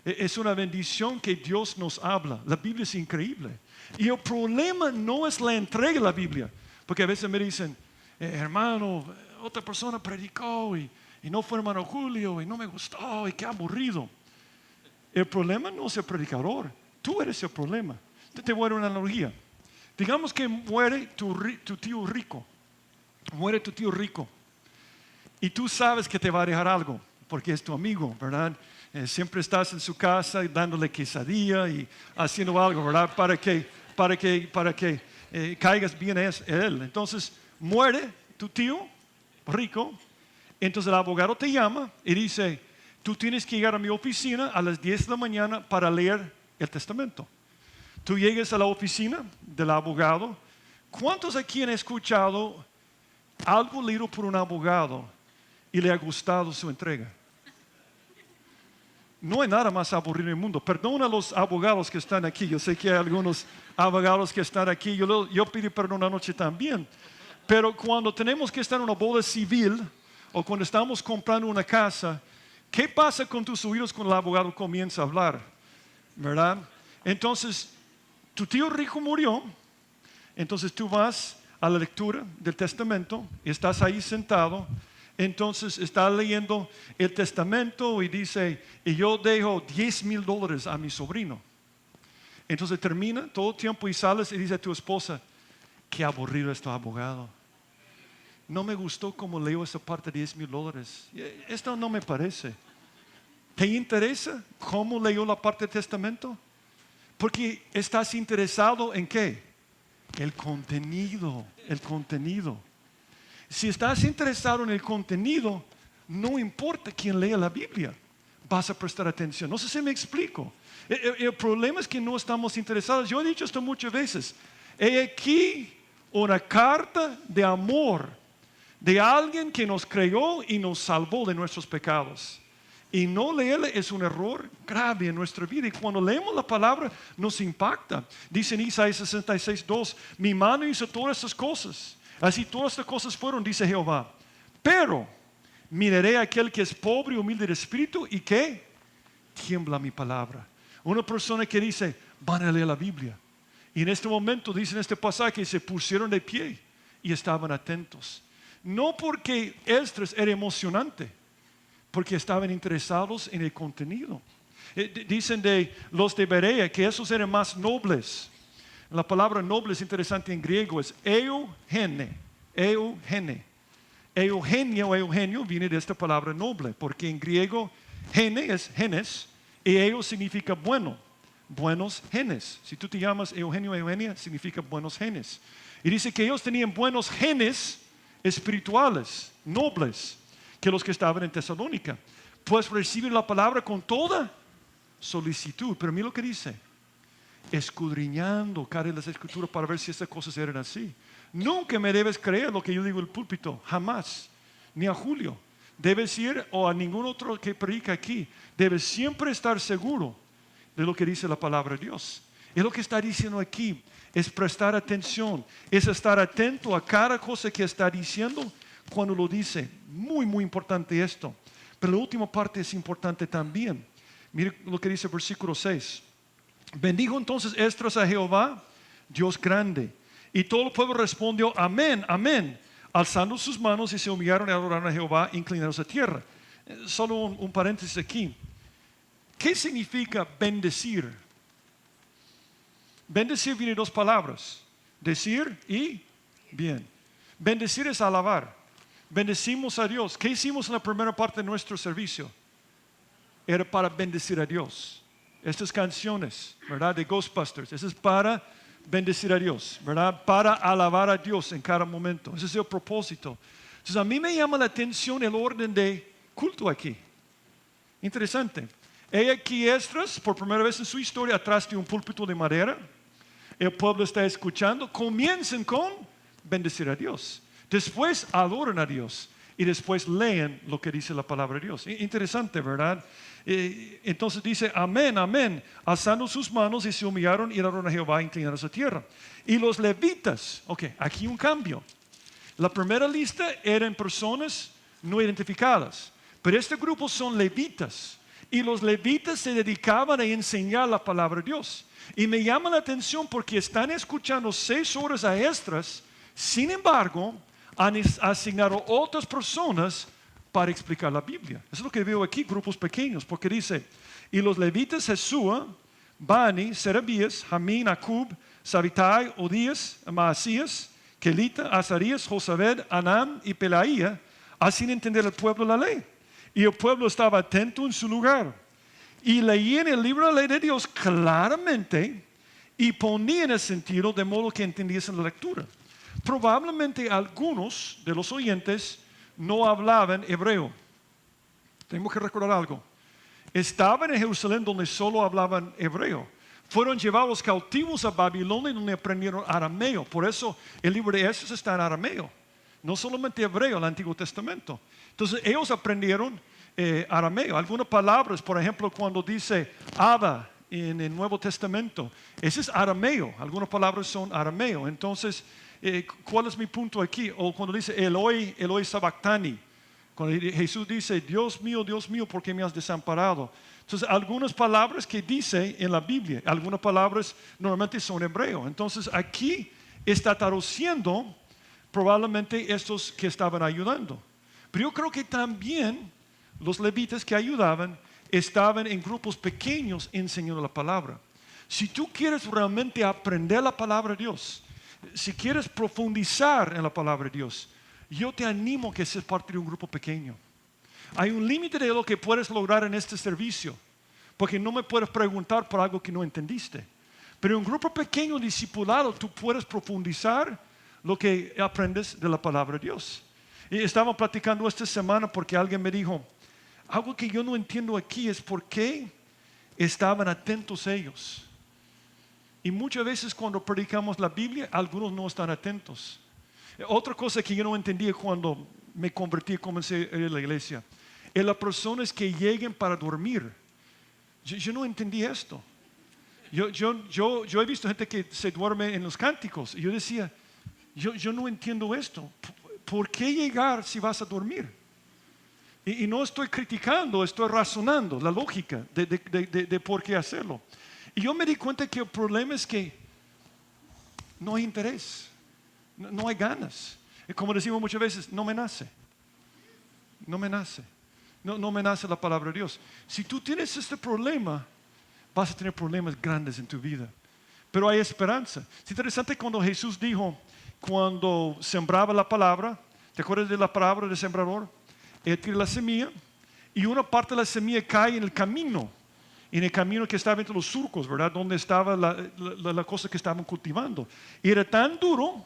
Es una bendición que Dios nos habla. La Biblia es increíble. Y el problema no es la entrega de la Biblia. Porque a veces me dicen, hermano, otra persona predicó y no fue hermano Julio y no me gustó y qué aburrido. El problema no es el predicador. Tú eres el problema. Te voy a dar una analogía. Digamos que muere tu tío rico. Muere tu tío rico. Y tú sabes que te va a dejar algo, porque es tu amigo, ¿verdad? Siempre estás en su casa dándole quesadilla y haciendo algo, ¿verdad? Para que caigas bien a él. Entonces muere tu tío rico. Entonces el abogado te llama y dice, tú tienes que llegar a mi oficina a las 10 de la mañana para leer el testamento. Tú llegas a la oficina del abogado. ¿Cuántos aquí han escuchado algo leído por un abogado y le ha gustado su entrega? No hay nada más aburrido en el mundo. Perdona a los abogados que están aquí. Yo sé que hay algunos abogados que están aquí. Yo pido perdón anoche también. Pero cuando tenemos que estar en una boda civil o cuando estamos comprando una casa, ¿qué pasa con tus oídos cuando el abogado comienza a hablar? ¿Verdad? Entonces, tu tío rico murió. Entonces tú vas a la lectura del testamento y estás ahí sentado. Entonces está leyendo el testamento y dice, y yo dejo $10,000 a mi sobrino. Entonces termina todo el tiempo y sales y dice a tu esposa, qué aburrido este abogado. No me gustó cómo leo esa parte de $10,000. Esto no me parece. ¿Te interesa cómo leyó la parte del testamento? Porque estás interesado en ¿qué? El contenido. Si estás interesado en el contenido, no importa quién lea la Biblia, vas a prestar atención. No sé si me explico. El problema es que no estamos interesados. Yo he dicho esto muchas veces. He aquí una carta de amor de alguien que nos creó y nos salvó de nuestros pecados. Y no leerle es un error grave en nuestra vida. Y cuando leemos la palabra nos impacta. Dice en Isaías 66:2, mi mano hizo todas estas cosas. Así todas estas cosas fueron, dice Jehová. Pero miraré a aquel que es pobre y humilde de espíritu y que tiembla mi palabra. Una persona que dice, van a leer la Biblia. Y en este momento, dice en este pasaje, que se pusieron de pie y estaban atentos. No porque Esdras era emocionante, porque estaban interesados en el contenido. Dicen de los de Berea que esos eran más nobles. La palabra noble es interesante en griego, es eugene. Eugenio viene de esta palabra noble, porque en griego gene es genes y eu significa bueno, buenos genes. Si tú te llamas Eugenio o Eugenia, significa buenos genes. Y dice que ellos tenían buenos genes espirituales, nobles, que los que estaban en Tesalónica. Pues reciben la palabra con toda solicitud. Pero mira lo que dice. Escudriñando cada de las escrituras para ver si estas cosas eran así. Nunca me debes creer lo que yo digo en el púlpito, jamás, ni a Julio. Debes ir o a ningún otro que predica aquí. Debes siempre estar seguro de lo que dice la palabra de Dios. Y lo que está diciendo aquí es prestar atención, es estar atento a cada cosa que está diciendo cuando lo dice. Muy, muy importante esto. Pero la última parte es importante también. Mire lo que dice el versículo 6. Bendijo entonces Esdras a Jehová, Dios grande. Y todo el pueblo respondió, amén, amén, alzando sus manos y se humillaron y adoraron a Jehová, inclinados a tierra. Solo un paréntesis aquí. ¿Qué significa bendecir? Bendecir viene de dos palabras, decir y bien. Bendecir es alabar. Bendecimos a Dios. ¿Qué hicimos en la primera parte de nuestro servicio? Era para bendecir a Dios. Estas canciones, ¿verdad? De Ghostbusters, eso es para bendecir a Dios, ¿verdad? Para alabar a Dios en cada momento. Ese es el propósito. Entonces a mí me llama la atención el orden de culto aquí. Interesante. Aquí Esdras, por primera vez en su historia, atrás de un púlpito de madera. El pueblo está escuchando. Comiencen con bendecir a Dios. Después adoran a Dios. Y después leen lo que dice la palabra de Dios. Interesante, ¿verdad? Entonces dice, amén, amén, alzando sus manos y se humillaron y adoraron a Jehová inclinados a tierra. Y los levitas, ok, aquí un cambio. La primera lista eran personas no identificadas, pero este grupo son levitas. Y los levitas se dedicaban a enseñar la palabra de Dios. Y me llama la atención porque están escuchando 6 horas a Esdras, sin embargo, han asignado otras personas para explicar la Biblia. Eso es lo que veo aquí, grupos pequeños, porque dice, y los levitas Jesúa, Bani, Serebías, Jamín, Acub, Sabitai, Odías, Maasías, Kelita, Azarías, Josabed, Anam y Pelaía, hacían entender al pueblo la ley. Y el pueblo estaba atento en su lugar. Y leían el libro de la ley de Dios claramente y ponían el sentido de modo que entendiesen la lectura. Probablemente algunos de los oyentes no hablaban hebreo. Tenemos que recordar algo. Estaban en Jerusalén donde solo hablaban hebreo. Fueron llevados cautivos a Babilonia donde aprendieron arameo. Por eso el libro de Esdras está en arameo. No solamente hebreo, el Antiguo Testamento. Entonces ellos aprendieron arameo. Algunas palabras, por ejemplo, cuando dice Abba en el Nuevo Testamento, ese es arameo. Algunas palabras son arameo. Entonces, ¿cuál es mi punto aquí? O cuando dice Eloi, Eloi sabactani. Cuando Jesús dice, Dios mío, ¿por qué me has desamparado? Entonces, algunas palabras que dice en la Biblia, algunas palabras normalmente son hebreo. Entonces, aquí está traduciendo probablemente estos que estaban ayudando. Pero yo creo que también los levitas que ayudaban estaban en grupos pequeños enseñando la palabra. Si tú quieres realmente aprender la palabra de Dios, si quieres profundizar en la palabra de Dios, yo te animo a que seas parte de un grupo pequeño. Hay un límite de lo que puedes lograr en este servicio, porque no me puedes preguntar por algo que no entendiste. Pero en un grupo pequeño discipulado tú puedes profundizar lo que aprendes de la palabra de Dios. Y estaba platicando esta semana porque alguien me dijo, algo que yo no entiendo aquí es por qué estaban atentos ellos. Y muchas veces cuando predicamos la Biblia, algunos no están atentos. Otra cosa que yo no entendía cuando me convertí y comencé a ir a la iglesia, es las personas que lleguen para dormir. Yo no entendí esto. Yo he visto gente que se duerme en los cánticos. Y yo decía, yo no entiendo esto. ¿Por qué llegar si vas a dormir? Y no estoy criticando, estoy razonando la lógica de por qué hacerlo. Y yo me di cuenta que el problema es que no hay interés, no hay ganas. Y como decimos muchas veces, no me nace. No me nace. No me nace la palabra de Dios. Si tú tienes este problema, vas a tener problemas grandes en tu vida. Pero hay esperanza. Es interesante cuando Jesús dijo, cuando sembraba la palabra, ¿te acuerdas de la palabra del sembrador? Él tira la semilla y una parte de la semilla cae en el camino que estaba entre los surcos, ¿verdad? Donde estaba la cosa que estaban cultivando. Y era tan duro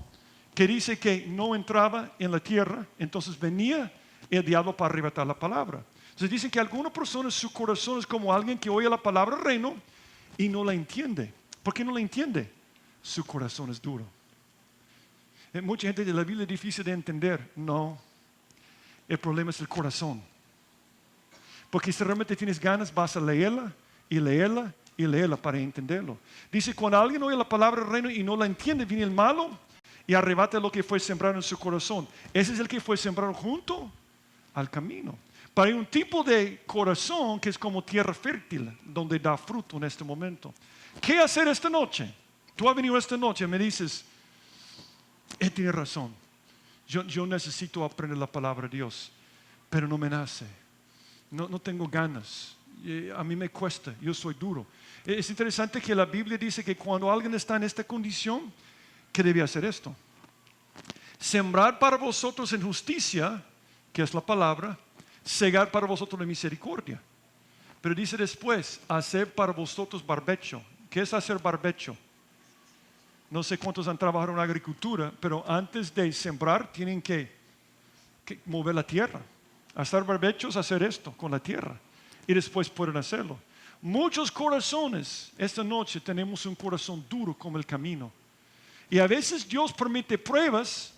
que dice que no entraba en la tierra, entonces venía el diablo para arrebatar la palabra. Entonces dicen que algunas personas, su corazón es como alguien que oye la palabra reino y no la entiende. ¿Por qué no la entiende? Su corazón es duro. Mucha gente de la Biblia es difícil de entender. No, el problema es el corazón. Porque si realmente tienes ganas, vas a leerla y leerla y leerla para entenderlo. Dice, cuando alguien oye la palabra del reino y no la entiende, viene el malo y arrebata lo que fue sembrado en su corazón. Ese es el que fue sembrado junto al camino. Pero hay un tipo de corazón que es como tierra fértil, donde da fruto en este momento. ¿Qué hacer esta noche? Tú has venido esta noche y me dices, él tiene razón. Yo necesito aprender la palabra de Dios, pero no me nace. No tengo ganas. A mí me cuesta, yo soy duro. Es interesante que la Biblia dice que cuando alguien está en esta condición, ¿qué debe hacer esto? Sembrar para vosotros en justicia, que es la palabra, segar para vosotros la misericordia. Pero dice después, hacer para vosotros barbecho. ¿Qué es hacer barbecho? No sé cuántos han trabajado en la agricultura, pero antes de sembrar tienen que mover la tierra. Hacer barbechos, hacer esto con la tierra. Y después pueden hacerlo. Muchos corazones, esta noche tenemos un corazón duro como el camino. Y a veces Dios permite pruebas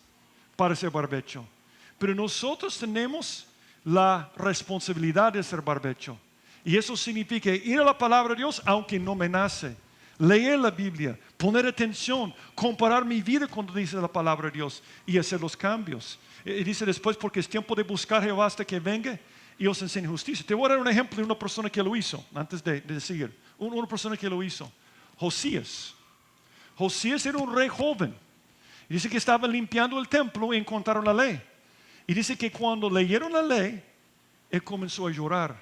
para hacer barbecho. Pero nosotros tenemos la responsabilidad de hacer barbecho. Y eso significa ir a la palabra de Dios aunque no me nace. Leer la Biblia, poner atención, comparar mi vida cuando dice la palabra de Dios y hacer los cambios. Y dice después, porque es tiempo de buscar a Jehová hasta que venga y os enseñe justicia. Te voy a dar un ejemplo de una persona que lo hizo, antes de seguir. Una persona que lo hizo. Josías. Josías era un rey joven. Y dice que estaba limpiando el templo y encontraron la ley. Y dice que cuando leyeron la ley, él comenzó a llorar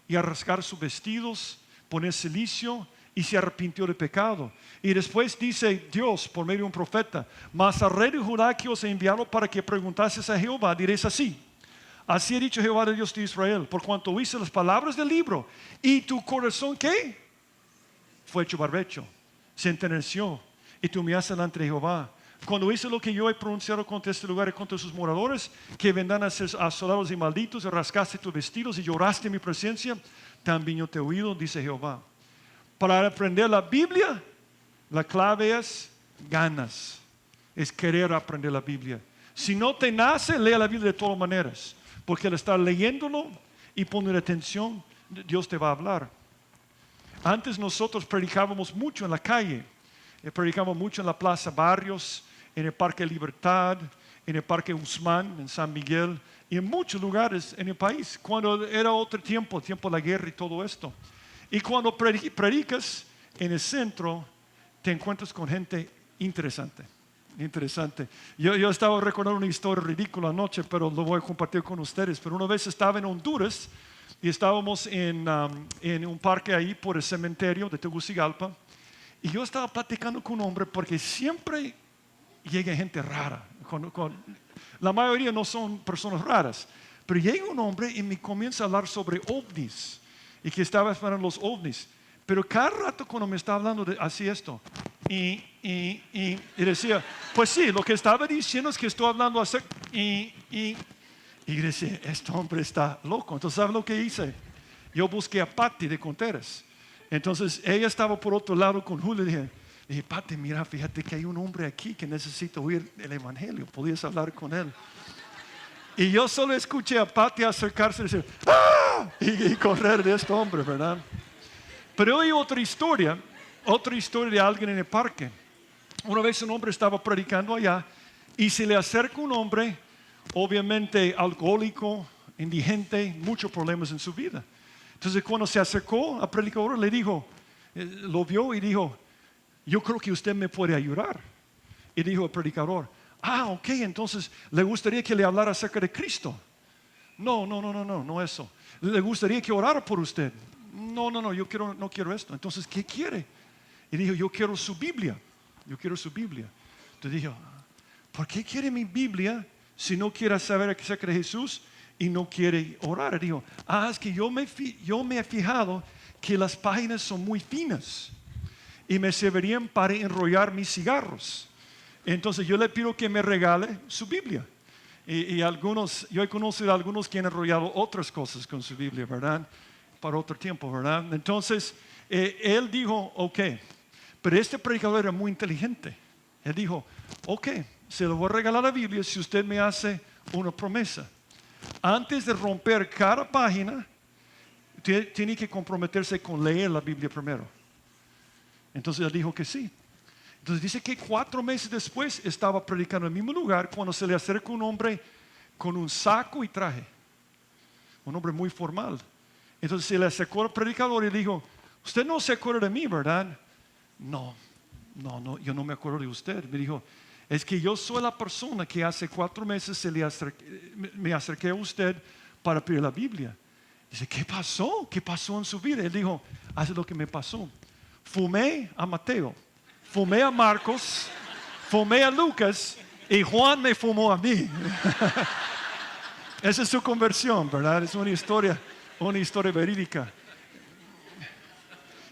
y a rasgar sus vestidos, poner cilicio y se arrepintió de pecado. Y después dice Dios por medio de un profeta, mas al rey de Judá que os he enviado para que preguntases a Jehová, diréis así: así ha dicho Jehová, el Dios de Israel, por cuanto oíste las palabras del libro y tu corazón, ¿qué? Fue hecho barbecho, se enterneció y te humillaste delante de Jehová. Cuando hice lo que yo he pronunciado contra este lugar y contra sus moradores, que vendrán a ser asolados y malditos, y rasgaste tus vestidos y lloraste en mi presencia, también yo te he oído, dice Jehová. Para aprender la Biblia, la clave es ganas, es querer aprender la Biblia. Si no te nace, lea la Biblia de todas maneras, porque al estar leyéndolo y poner atención, Dios te va a hablar. Antes nosotros predicábamos mucho en la calle, predicábamos mucho en la Plaza Barrios, en el Parque Libertad, en el Parque Guzmán, en San Miguel y en muchos lugares en el país, cuando era otro tiempo, el tiempo de la guerra y todo esto. Y cuando predicas en el centro, te encuentras con gente interesante. Yo estaba recordando una historia ridícula anoche, pero lo voy a compartir con ustedes. Pero una vez estaba en Honduras y estábamos en un parque ahí por el cementerio de Tegucigalpa. Y yo estaba platicando con un hombre porque siempre llega gente rara. La mayoría no son personas raras. Pero llega un hombre y me comienza a hablar sobre ovnis. Y que estaba esperando los ovnis. Pero cada rato cuando me estaba hablando, hacía esto. Y decía, pues sí, lo que estaba diciendo es que estoy hablando acerca. Y decía, este hombre está loco. Entonces, ¿sabes lo que hice? Yo busqué a Patti de Conteras. Entonces, ella estaba por otro lado con Julio. Dije, Patti, mira, fíjate que hay un hombre aquí que necesita oír el evangelio. ¿Podías hablar con él? Y yo solo escuché a Patti acercarse y decir, ¡ah! Y correr de este hombre, ¿verdad? Pero hay otra historia de alguien en el parque. Una vez un hombre estaba predicando allá y se le acerca un hombre, obviamente alcohólico, indigente, muchos problemas en su vida. Entonces cuando se acercó al predicador le dijo, lo vio y dijo, yo creo que usted me puede ayudar. Y dijo el predicador, ok, entonces le gustaría que le hablara acerca de Cristo. No eso. Le gustaría que orara por usted. No, yo no quiero esto. Entonces, ¿qué quiere? Y dijo, yo quiero su Biblia. Entonces dijo, ¿por qué quiere mi Biblia si no quiere saber acerca de Jesús y no quiere orar? Y dijo, es que yo me he fijado que las páginas son muy finas y me servirían para enrollar mis cigarros. Entonces yo le pido que me regale su Biblia. Y yo he conocido a algunos que han enrollado otras cosas con su Biblia, ¿verdad? Para otro tiempo, ¿verdad? Entonces, él dijo, ok, pero este predicador era muy inteligente. Él dijo, ok, se lo voy a regalar la Biblia si usted me hace una promesa. Antes de romper cada página, tiene que comprometerse con leer la Biblia primero. Entonces él dijo que sí. Entonces dice que 4 meses después estaba predicando en el mismo lugar cuando se le acerca un hombre con un saco y traje. Un hombre muy formal. Entonces se le acercó al predicador y le dijo, usted no se acuerda de mí, ¿verdad? No, yo no me acuerdo de usted. Me dijo, es que yo soy la persona que hace 4 meses me acerqué a usted para pedir la Biblia. Dice, ¿qué pasó? ¿Qué pasó en su vida? Él dijo, hace lo que me pasó. Fumé a Mateo, fumé a Marcos, fumé a Lucas y Juan me fumó a mí. Esa es su conversión, ¿verdad? Es una historia verídica.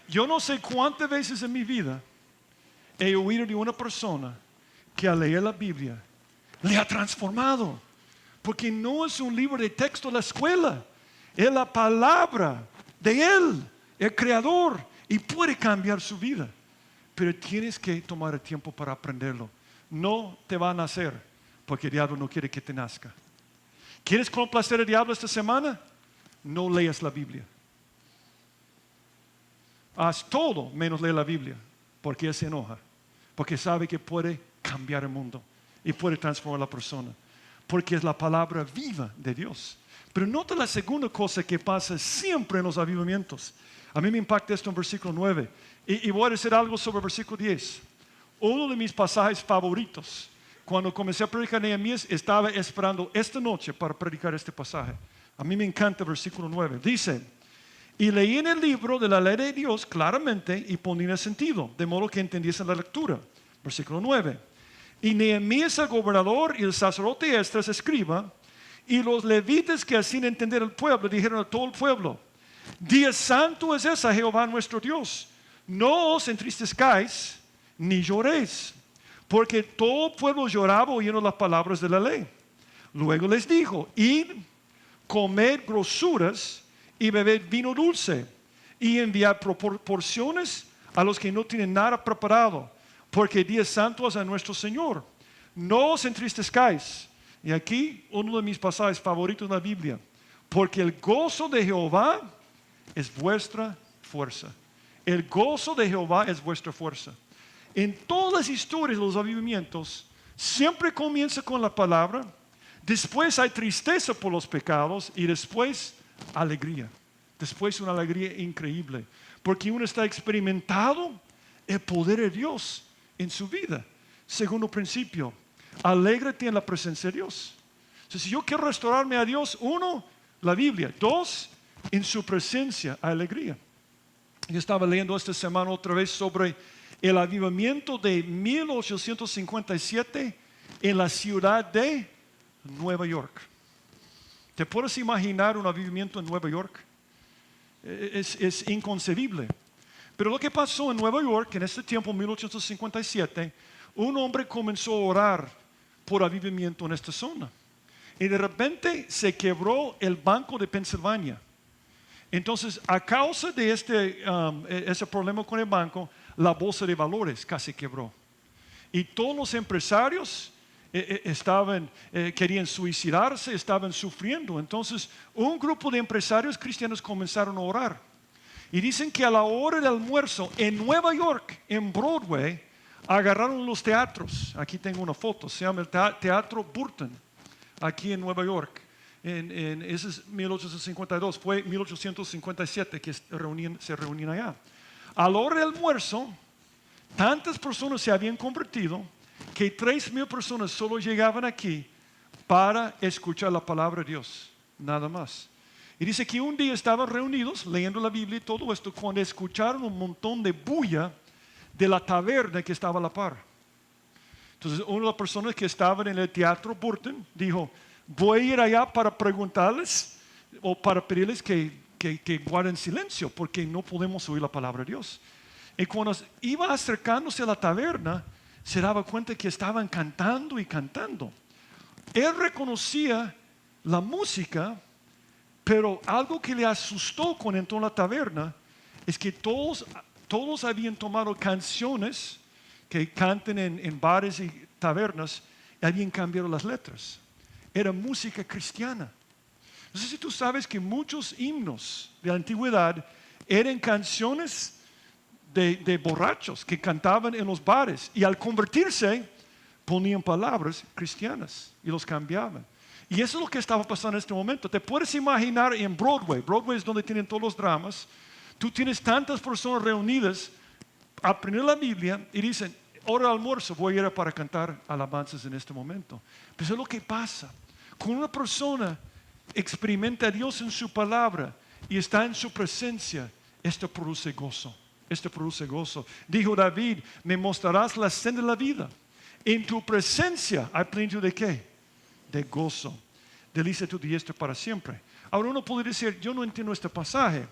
Yo no sé cuántas veces en mi vida he oído de una persona que al leer la Biblia le ha transformado. Porque no es un libro de texto de la escuela, es la palabra de Él, el Creador, y puede cambiar su vida. Pero tienes que tomar el tiempo para aprenderlo. No te va a nacer porque el diablo no quiere que te nazca. ¿Quieres complacer al diablo esta semana? No leas la Biblia. Haz todo menos leer la Biblia, porque él se enoja, porque sabe que puede cambiar el mundo y puede transformar a la persona, porque es la palabra viva de Dios. Pero nota la segunda cosa que pasa siempre en los avivamientos. A mí me impacta esto en versículo 9 y voy a decir algo sobre el versículo 10. Uno de mis pasajes favoritos. Cuando comencé a predicar Nehemías, estaba esperando esta noche para predicar este pasaje. A mí me encanta el versículo 9. Dice, y leí en el libro de la ley de Dios claramente y ponía sentido, de modo que entendiesen la lectura. Versículo 9. Y Nehemías el gobernador y el sacerdote Esdras escriba, y los levitas que hacían entender al pueblo, dijeron a todo el pueblo, día santo es ese a Jehová nuestro Dios. No os entristezcáis ni lloréis, porque todo el pueblo lloraba oyendo las palabras de la ley. Luego les dijo, id, comed grosuras y bebed vino dulce, y enviad porciones a los que no tienen nada preparado, porque día santo es a nuestro Señor. No os entristezcáis. Y aquí uno de mis pasajes favoritos en la Biblia. Porque el gozo de Jehová es vuestra fuerza. El gozo de Jehová es vuestra fuerza. En todas las historias de los avivamientos, siempre comienza con la palabra, después hay tristeza por los pecados y después alegría. Después una alegría increíble, porque uno está experimentado el poder de Dios en su vida. Segundo principio, alégrate en la presencia de Dios. Entonces, si yo quiero restaurarme a Dios, uno, la Biblia. Dos, en su presencia, alegría. Yo estaba leyendo esta semana otra vez sobre el avivamiento de 1857 en la ciudad de Nueva York. ¿Te puedes imaginar un avivamiento en Nueva York? Es inconcebible. Pero lo que pasó en Nueva York en este tiempo, 1857, un hombre comenzó a orar por avivamiento en esta zona. Y de repente se quebró el Banco de Pensilvania. Entonces, a causa de ese problema con el banco, la bolsa de valores casi quebró. Y todos los empresarios querían suicidarse, estaban sufriendo. Entonces, un grupo de empresarios cristianos comenzaron a orar. Y dicen que a la hora del almuerzo en Nueva York, en Broadway, agarraron los teatros. Aquí tengo una foto, se llama el Teatro Burton, aquí en Nueva York. Ese es 1852, fue 1857 que se reunían allá. A la hora del almuerzo, tantas personas se habían convertido que 3,000 personas solo llegaban aquí para escuchar la palabra de Dios, nada más. Y dice que un día estaban reunidos leyendo la Biblia y todo esto cuando escucharon un montón de bulla de la taberna que estaba a la par. Entonces una de las personas que estaban en el Teatro Burton dijo: voy a ir allá para preguntarles o para pedirles que guarden silencio porque no podemos oír la palabra de Dios. Y cuando iba acercándose a la taberna, se daba cuenta que estaban cantando y cantando. Él reconocía la música, pero algo que le asustó cuando entró en la taberna es que todos habían tomado canciones que cantan en bares y tabernas y habían cambiado las letras. Era música cristiana. No sé si tú sabes que muchos himnos de la antigüedad eran canciones de borrachos que cantaban en los bares y al convertirse ponían palabras cristianas y los cambiaban. Y eso es lo que estaba pasando en este momento. Te puedes imaginar en Broadway. Broadway es donde tienen todos los dramas. Tú tienes tantas personas reunidas a aprender la Biblia y dicen: hora de almuerzo, voy a ir para cantar alabanzas en este momento. Pero eso es lo que pasa. Cuando una persona experimenta a Dios en su palabra y está en su presencia, esto produce gozo. Esto produce gozo. Dijo David: me mostrarás la senda de la vida. En tu presencia hay plenitud de ¿qué? De gozo. Delicia tu diestra para siempre. Ahora uno puede decir: yo no entiendo este pasaje,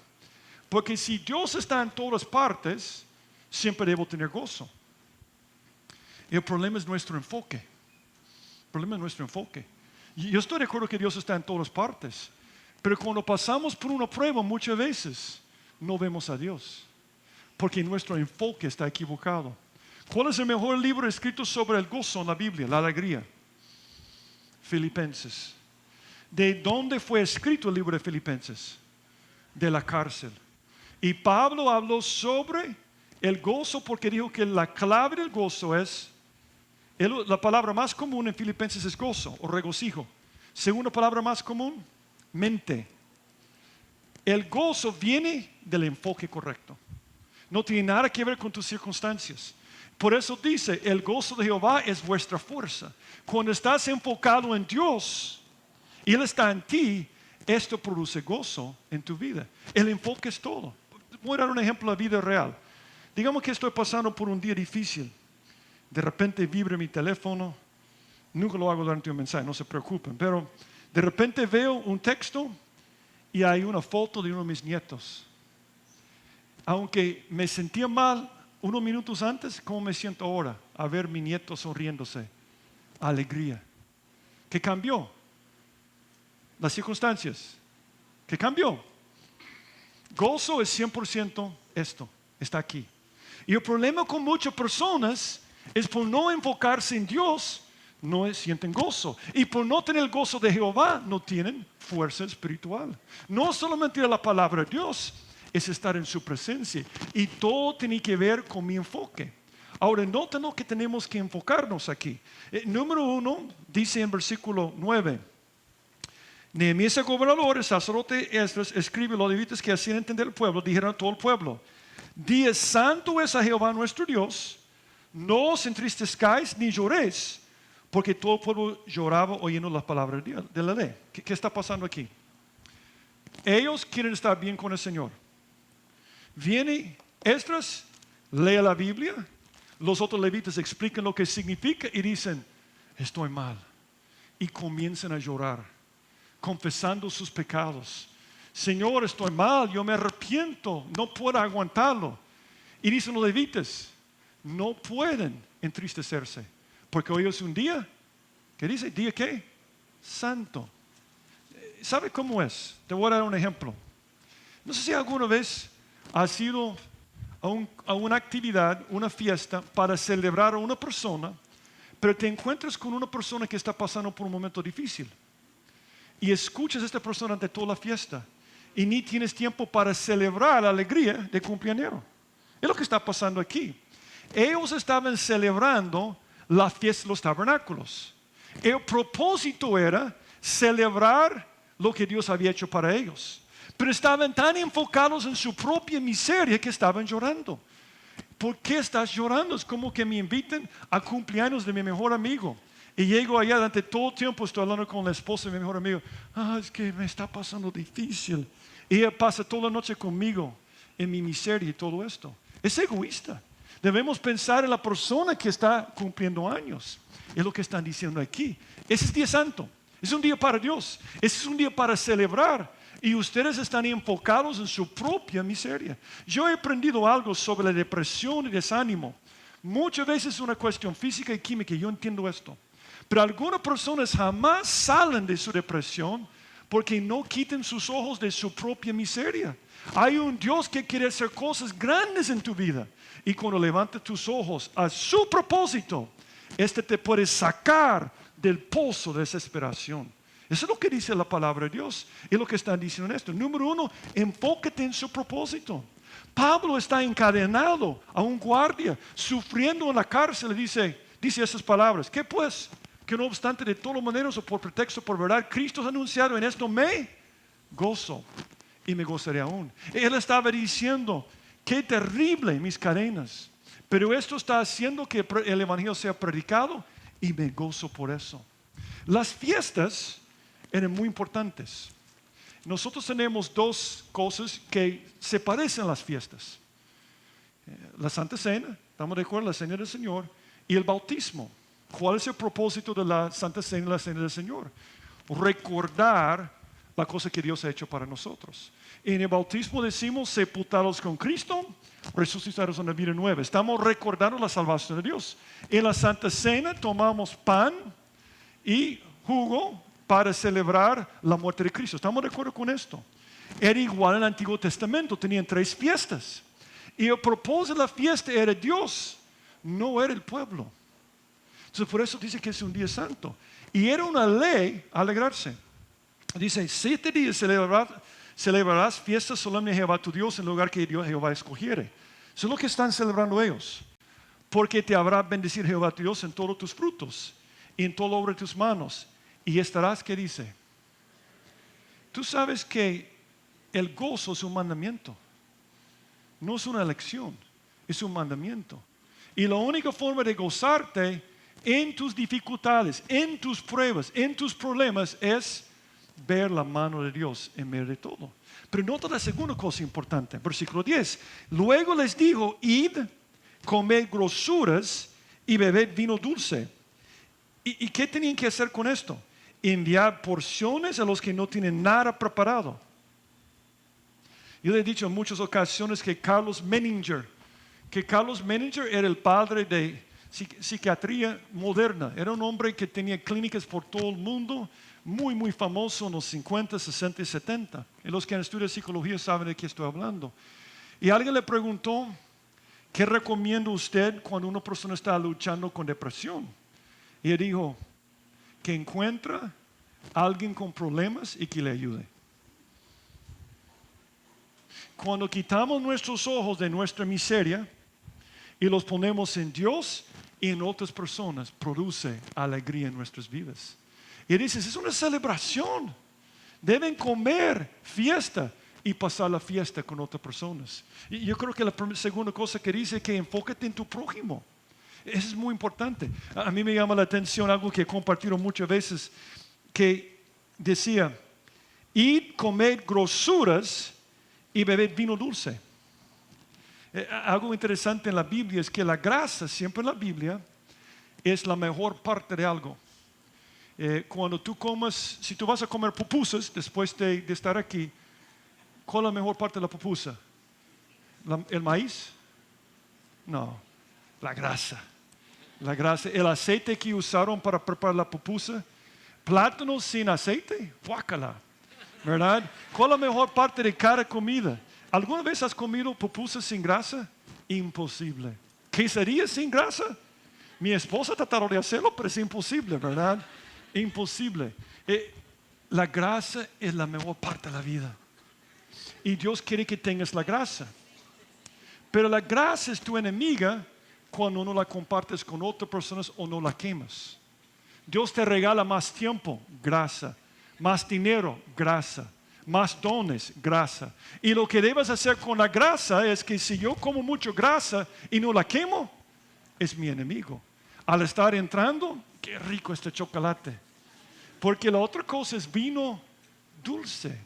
porque si Dios está en todas partes, siempre debo tener gozo. Y el problema es nuestro enfoque. El problema es nuestro enfoque. Yo estoy de acuerdo que Dios está en todas partes, pero cuando pasamos por una prueba muchas veces no vemos a Dios, porque nuestro enfoque está equivocado. ¿Cuál es el mejor libro escrito sobre el gozo en la Biblia? La alegría. Filipenses. ¿De dónde fue escrito el libro de Filipenses? De la cárcel. Y Pablo habló sobre el gozo porque dijo que la clave del gozo es, la palabra más común en Filipenses es gozo o regocijo. Segunda palabra más común, mente. El gozo viene del enfoque correcto. No tiene nada que ver con tus circunstancias. Por eso dice: el gozo de Jehová es vuestra fuerza. Cuando estás enfocado en Dios y Él está en ti, esto produce gozo en tu vida. El enfoque es todo. Voy a dar un ejemplo de la vida real. Digamos que estoy pasando por un día difícil. De repente vibra mi teléfono. Nunca lo hago durante un mensaje, no se preocupen. Pero de repente veo un texto y hay una foto de uno de mis nietos. Aunque me sentía mal unos minutos antes, ¿cómo me siento ahora? A ver mi nieto sonriéndose. Alegría. ¿Qué cambió? Las circunstancias. ¿Qué cambió? Gozo es 100% esto. Está aquí. Y el problema con muchas personas es por no enfocarse en Dios, no sienten gozo. Y por no tener el gozo de Jehová, no tienen fuerza espiritual. No solamente la palabra de Dios, es estar en su presencia. Y todo tiene que ver con mi enfoque. Ahora, noten lo que tenemos que enfocarnos aquí. Número 1, dice en versículo 9. Nehemías el gobernador, el sacerdote Esdras, escribe los levitas que hacían entender al pueblo, dijeron a todo el pueblo: Día santo es a Jehová nuestro Dios, no os entristezcáis ni lloréis, porque todo el pueblo lloraba oyendo las palabras de la ley. ¿Qué está pasando aquí? Ellos quieren estar bien con el Señor. Viene Esdras, lee la Biblia, los otros levitas explican lo que significa y dicen: estoy mal. Y comienzan a llorar, confesando sus pecados. Señor, estoy mal, yo me arrepiento, no puedo aguantarlo. Y dicen los levitas: no pueden entristecerse, porque hoy es un día, ¿qué dice? ¿Día qué? Santo. ¿Sabe cómo es? Te voy a dar un ejemplo. No sé si alguna vez has ido a una actividad, una fiesta, para celebrar a una persona, pero te encuentras con una persona que está pasando por un momento difícil. Y escuchas a esta persona ante toda la fiesta y ni tienes tiempo para celebrar la alegría de cumpleañero. Es lo que está pasando aquí. Ellos estaban celebrando la fiesta de los tabernáculos. El propósito era celebrar lo que Dios había hecho para ellos. Pero estaban tan enfocados en su propia miseria que estaban llorando. ¿Por qué estás llorando? Es como que me inviten a cumpleaños de mi mejor amigo. Y llego allá, durante todo el tiempo estoy hablando con la esposa de mi mejor amigo. Es que me está pasando difícil. Y ella pasa toda la noche conmigo en mi miseria y todo esto. Es egoísta. Debemos pensar en la persona que está cumpliendo años. Es lo que están diciendo aquí. Ese es día santo. Es un día para Dios. Ese es un día para celebrar. Y ustedes están enfocados en su propia miseria. Yo he aprendido algo sobre la depresión y desánimo. Muchas veces es una cuestión física y química. Yo entiendo esto. Pero algunas personas jamás salen de su depresión porque no quiten sus ojos de su propia miseria. Hay un Dios que quiere hacer cosas grandes en tu vida. Y cuando levantas tus ojos a su propósito, te puede sacar del pozo de desesperación. Eso es lo que dice la palabra de Dios. Es lo que están diciendo en esto. Número 1, enfócate en su propósito. Pablo está encadenado a un guardia, sufriendo en la cárcel, y dice esas palabras: ¿qué pues? Que no obstante de todas maneras o por pretexto por verdad, Cristo es anunciado, en esto me gozo y me gozaré aún. Él estaba diciendo: qué terrible mis cadenas, pero esto está haciendo que el evangelio sea predicado y me gozo por eso. Las fiestas eran muy importantes. Nosotros tenemos dos cosas que se parecen a las fiestas: la Santa Cena, estamos de acuerdo, la Cena del Señor, y el bautismo. ¿Cuál es el propósito de la Santa Cena y la Cena del Señor? Recordar la cosa que Dios ha hecho para nosotros. En el bautismo decimos: sepultados con Cristo, resucitados en la vida nueva. Estamos recordando la salvación de Dios. En la Santa Cena tomamos pan y jugo para celebrar la muerte de Cristo. ¿Estamos de acuerdo con esto? Era igual en el Antiguo Testamento. Tenían 3 fiestas. Y el propósito de la fiesta era Dios, no era el pueblo. Entonces por eso dice que es un día santo. Y era una ley alegrarse. Dice: 7 días celebrarás fiestas solemnes a Jehová tu Dios en el lugar que Dios Jehová escogiere. Eso es lo que están celebrando ellos. Porque te habrá bendecir Jehová tu Dios en todos tus frutos y en toda obra de tus manos. Y estarás, ¿qué dice? Tú sabes que el gozo es un mandamiento. No es una elección, es un mandamiento. Y la única forma de gozarte en tus dificultades, en tus pruebas, en tus problemas, es ver la mano de Dios en medio de todo. Pero nota la segunda cosa importante, versículo 10. Luego les dijo: id, comed grosuras y bebed vino dulce. ¿Y qué tenían que hacer con esto? Enviar porciones a los que no tienen nada preparado. Yo le he dicho en muchas ocasiones que Carlos Menninger era el padre de psiquiatría moderna. Era un hombre que tenía clínicas por todo el mundo, muy famoso en los 50, 60 y 70. Y los que han estudiado psicología saben de qué estoy hablando. Y alguien le preguntó: ¿qué recomienda usted cuando una persona está luchando con depresión? Y él dijo: que encuentra a alguien con problemas y que le ayude. Cuando quitamos nuestros ojos de nuestra miseria y los ponemos en Dios y en otras personas, produce alegría en nuestras vidas. Y dices, es una celebración. Deben comer, fiesta y pasar la fiesta con otras personas. Y yo creo que la segunda cosa que dice es que enfócate en tu prójimo. Eso es muy importante. A mí me llama la atención algo que he compartido muchas veces, que decía, id, comed grosuras y bebed vino dulce. Algo interesante en la Biblia es que la grasa, siempre en la Biblia, es la mejor parte de algo. Cuando tú comes, si tú vas a comer pupusas después de estar aquí, ¿cuál es la mejor parte de la pupusa? ¿El maíz? No, la grasa. La grasa, el aceite que usaron para preparar la pupusa, plátano sin aceite, guácala, ¿verdad? ¿Cuál es la mejor parte de cada comida? ¿Alguna vez has comido pupusas sin grasa? Imposible. ¿Quesadillas sin grasa? Mi esposa trató de hacerlo, pero es imposible, ¿verdad? Imposible. La grasa es la mejor parte de la vida. Y Dios quiere que tengas la grasa. Pero la grasa es tu enemiga cuando no la compartes con otras personas o no la quemas. Dios te regala más tiempo, grasa. Más dinero, grasa. Más dones, grasa. Y lo que debes hacer con la grasa es que si yo como mucho grasa y no la quemo, es mi enemigo. Al estar entrando, qué rico este chocolate. Porque la otra cosa es vino dulce.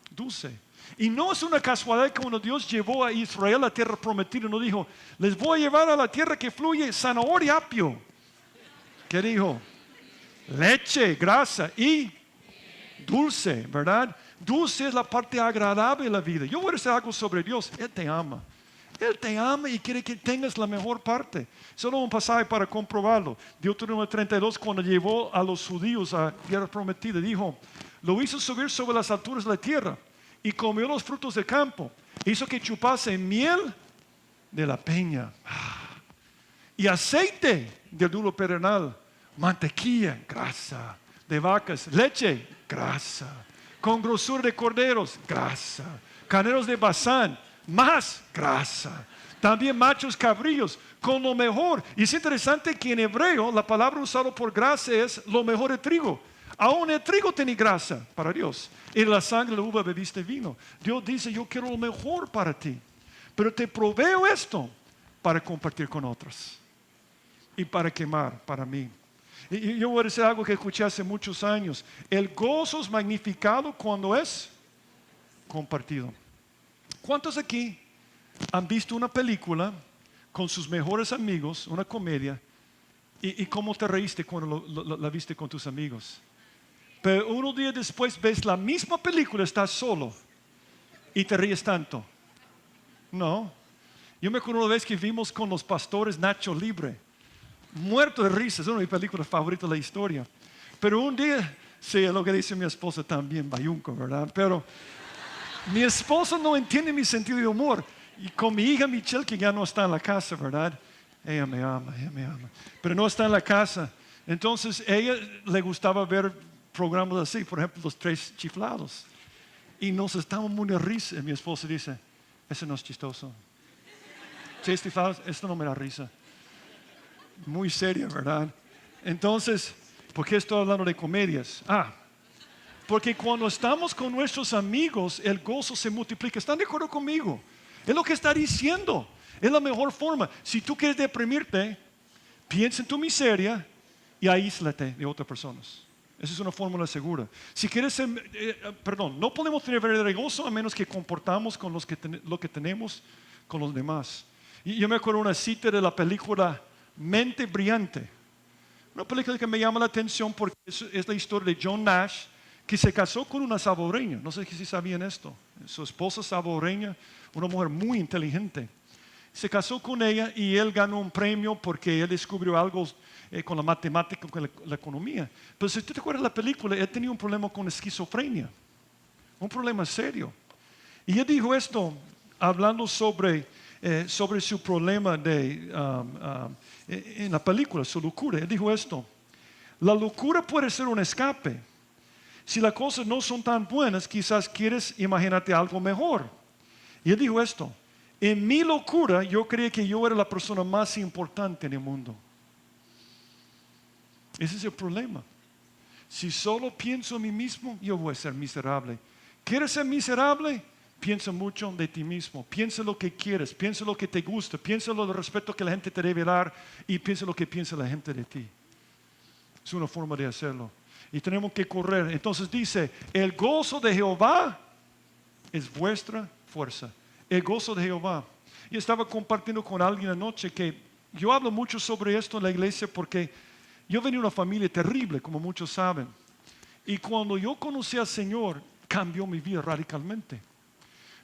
Dulce. Y no es una casualidad que cuando Dios llevó a Israel a la tierra prometida, no dijo, les voy a llevar a la tierra que fluye zanahoria y apio. ¿Qué dijo? Leche, grasa y dulce, ¿verdad? Dulce es la parte agradable de la vida. Yo voy a decir algo sobre Dios. Él te ama. Él te ama y quiere que tengas la mejor parte. Solo un pasaje para comprobarlo. Deuteronomio 32, cuando llevó a los judíos a tierra prometida, dijo, lo hizo subir sobre las alturas de la tierra y comió los frutos del campo. Hizo que chupase miel de la peña y aceite del duro pedernal, mantequilla, grasa, de vacas, leche, grasa, con grosura de corderos, grasa, carneros de Basán, más grasa, también machos cabrillos, con lo mejor. Y es interesante que en hebreo la palabra usada por grasa es lo mejor de trigo. Aún el trigo tiene grasa para Dios. Y la sangre de la uva bebiste vino. Dios dice, yo quiero lo mejor para ti, pero te proveo esto para compartir con otros y para quemar para mí. Y yo voy a decir algo que escuché hace muchos años. El gozo es magnificado cuando es compartido. ¿Cuántos aquí han visto una película con sus mejores amigos, una comedia, y cómo te reíste cuando la viste con tus amigos? Pero unos días después ves la misma película, estás solo y te ríes tanto. No. Yo me acuerdo una vez que vimos con los pastores Nacho Libre. Muerto de risa, es una de mis películas favoritas de la historia. Pero un día, sí, es lo que dice mi esposa también, bayunco, ¿verdad? Pero mi esposa no entiende mi sentido de humor. Y con mi hija Michelle, que ya no está en la casa, ¿verdad? Ella me ama. Pero no está en la casa. Entonces, ella le gustaba ver programas así, por ejemplo, Los Tres Chiflados. Y nos estábamos muy de risa. Y mi esposa dice, eso no es chistoso. Tres Chiflados, esto no me da risa. Muy seria, ¿verdad? Entonces, ¿por qué estoy hablando de comedias? Porque cuando estamos con nuestros amigos, el gozo se multiplica. ¿Están de acuerdo conmigo? Es lo que está diciendo. Es la mejor forma. Si tú quieres deprimirte, piensa en tu miseria y aíslate de otras personas. Esa es una fórmula segura. Si quieres ser, no podemos tener verdadero gozo a menos que comportamos con lo que tenemos con los demás. Y yo me acuerdo una cita de la película Mente Brillante. Una película que me llama la atención porque es la historia de John Nash, que se casó con una salvadoreña. No sé si sabían esto. Su esposa salvadoreña, una mujer muy inteligente. Se casó con ella y él ganó un premio porque él descubrió algo con la matemática, con la economía. Pero si tú te acuerdas de la película, él tenía un problema con esquizofrenia. Un problema serio. Y él dijo esto, hablando sobre su problema en la película, su locura. Él dijo esto: La locura puede ser un escape. Si las cosas no son tan buenas, quizás quieres imaginarte algo mejor. Y él dijo esto: en mi locura yo creía que yo era la persona más importante en el mundo. Ese es el problema. Si solo pienso en mí mismo, yo voy a ser miserable. ¿Quieres ser miserable? Piensa mucho de ti mismo. Piensa lo que quieres, piensa lo que te gusta, piensa lo del respeto que la gente te debe dar y piensa lo que piensa la gente de ti. Es una forma de hacerlo. Y tenemos que correr. Entonces dice, el gozo de Jehová es vuestra fuerza. El gozo de Jehová. Yo estaba compartiendo con alguien anoche que yo hablo mucho sobre esto en la iglesia porque yo venía de una familia terrible, como muchos saben. Y cuando yo conocí al Señor, cambió mi vida radicalmente.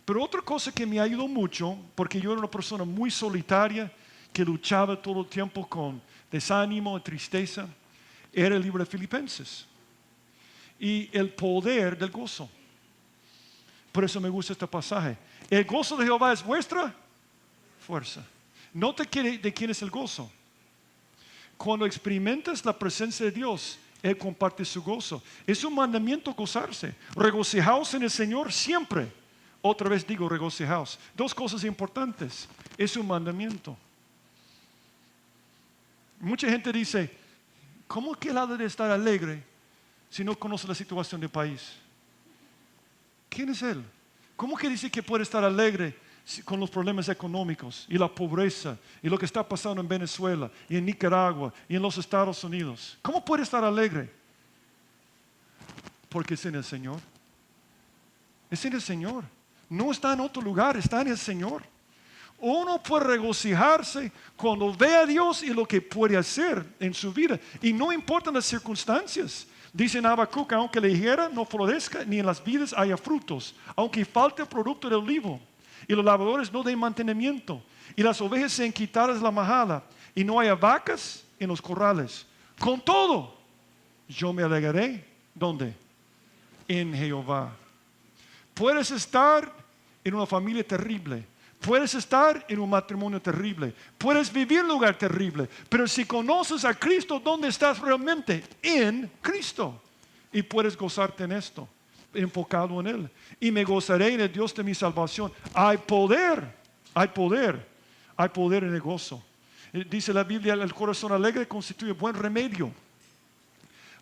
Pero otra cosa que me ayudó mucho, porque yo era una persona muy solitaria, que luchaba todo el tiempo con desánimo y tristeza, era el libro de Filipenses. Y el poder del gozo. Por eso me gusta este pasaje. El gozo de Jehová es vuestra fuerza. Nota de quién es el gozo. Cuando experimentas la presencia de Dios, Él comparte su gozo. Es un mandamiento gozarse. Regocijaos en el Señor siempre. Otra vez digo regocijaos. Dos cosas importantes. Es un mandamiento. Mucha gente dice, ¿cómo que él ha de estar alegre si no conoce la situación del país? ¿Quién es él? ¿Cómo que dice que puede estar alegre con los problemas económicos y la pobreza y lo que está pasando en Venezuela y en Nicaragua y en los Estados Unidos? ¿Cómo puede estar alegre? Porque es en el Señor. Es en el Señor. No está en otro lugar, está en el Señor. Uno puede regocijarse cuando ve a Dios y lo que puede hacer en su vida. Y no importan las circunstancias. Dice en Habacuc, aunque la higuera no florezca, ni en las vides haya frutos, aunque falte el producto del olivo, y los labradores no den mantenimiento, y las ovejas sean quitadas de la majada, y no haya vacas en los corrales. Con todo, yo me alegraré. ¿Dónde? En Jehová. Puedes estar en una familia terrible. Puedes estar en un matrimonio terrible. Puedes vivir en un lugar terrible. Pero si conoces a Cristo, ¿dónde estás realmente? En Cristo. Y puedes gozarte en esto, enfocado en Él. Y me gozaré en el Dios de mi salvación. Hay poder, hay poder, hay poder en el gozo. Dice la Biblia, el corazón alegre constituye buen remedio,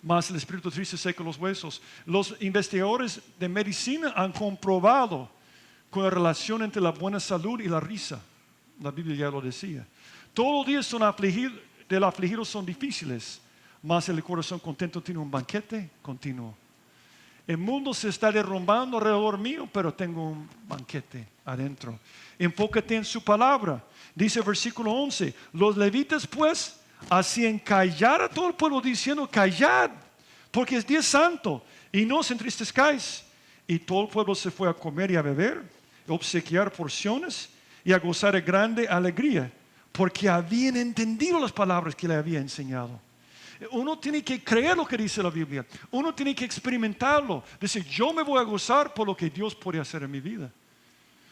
mas el espíritu triste seca los huesos. Los investigadores de medicina han comprobado con la relación entre la buena salud y la risa. La Biblia ya lo decía. Todos los días del afligido son difíciles, mas el corazón contento tiene un banquete continuo. El mundo se está derrumbando alrededor mío, pero tengo un banquete adentro. Enfócate en su palabra. Dice el versículo 11, los levitas pues hacían callar a todo el pueblo diciendo, callad, porque es día santo y no os entristezcáis. Y todo el pueblo se fue a comer y a beber, a obsequiar porciones y a gozar de grande alegría, porque habían entendido las palabras que le había enseñado. Uno tiene que creer lo que dice la Biblia. Uno tiene que experimentarlo. Decir, yo me voy a gozar por lo que Dios puede hacer en mi vida.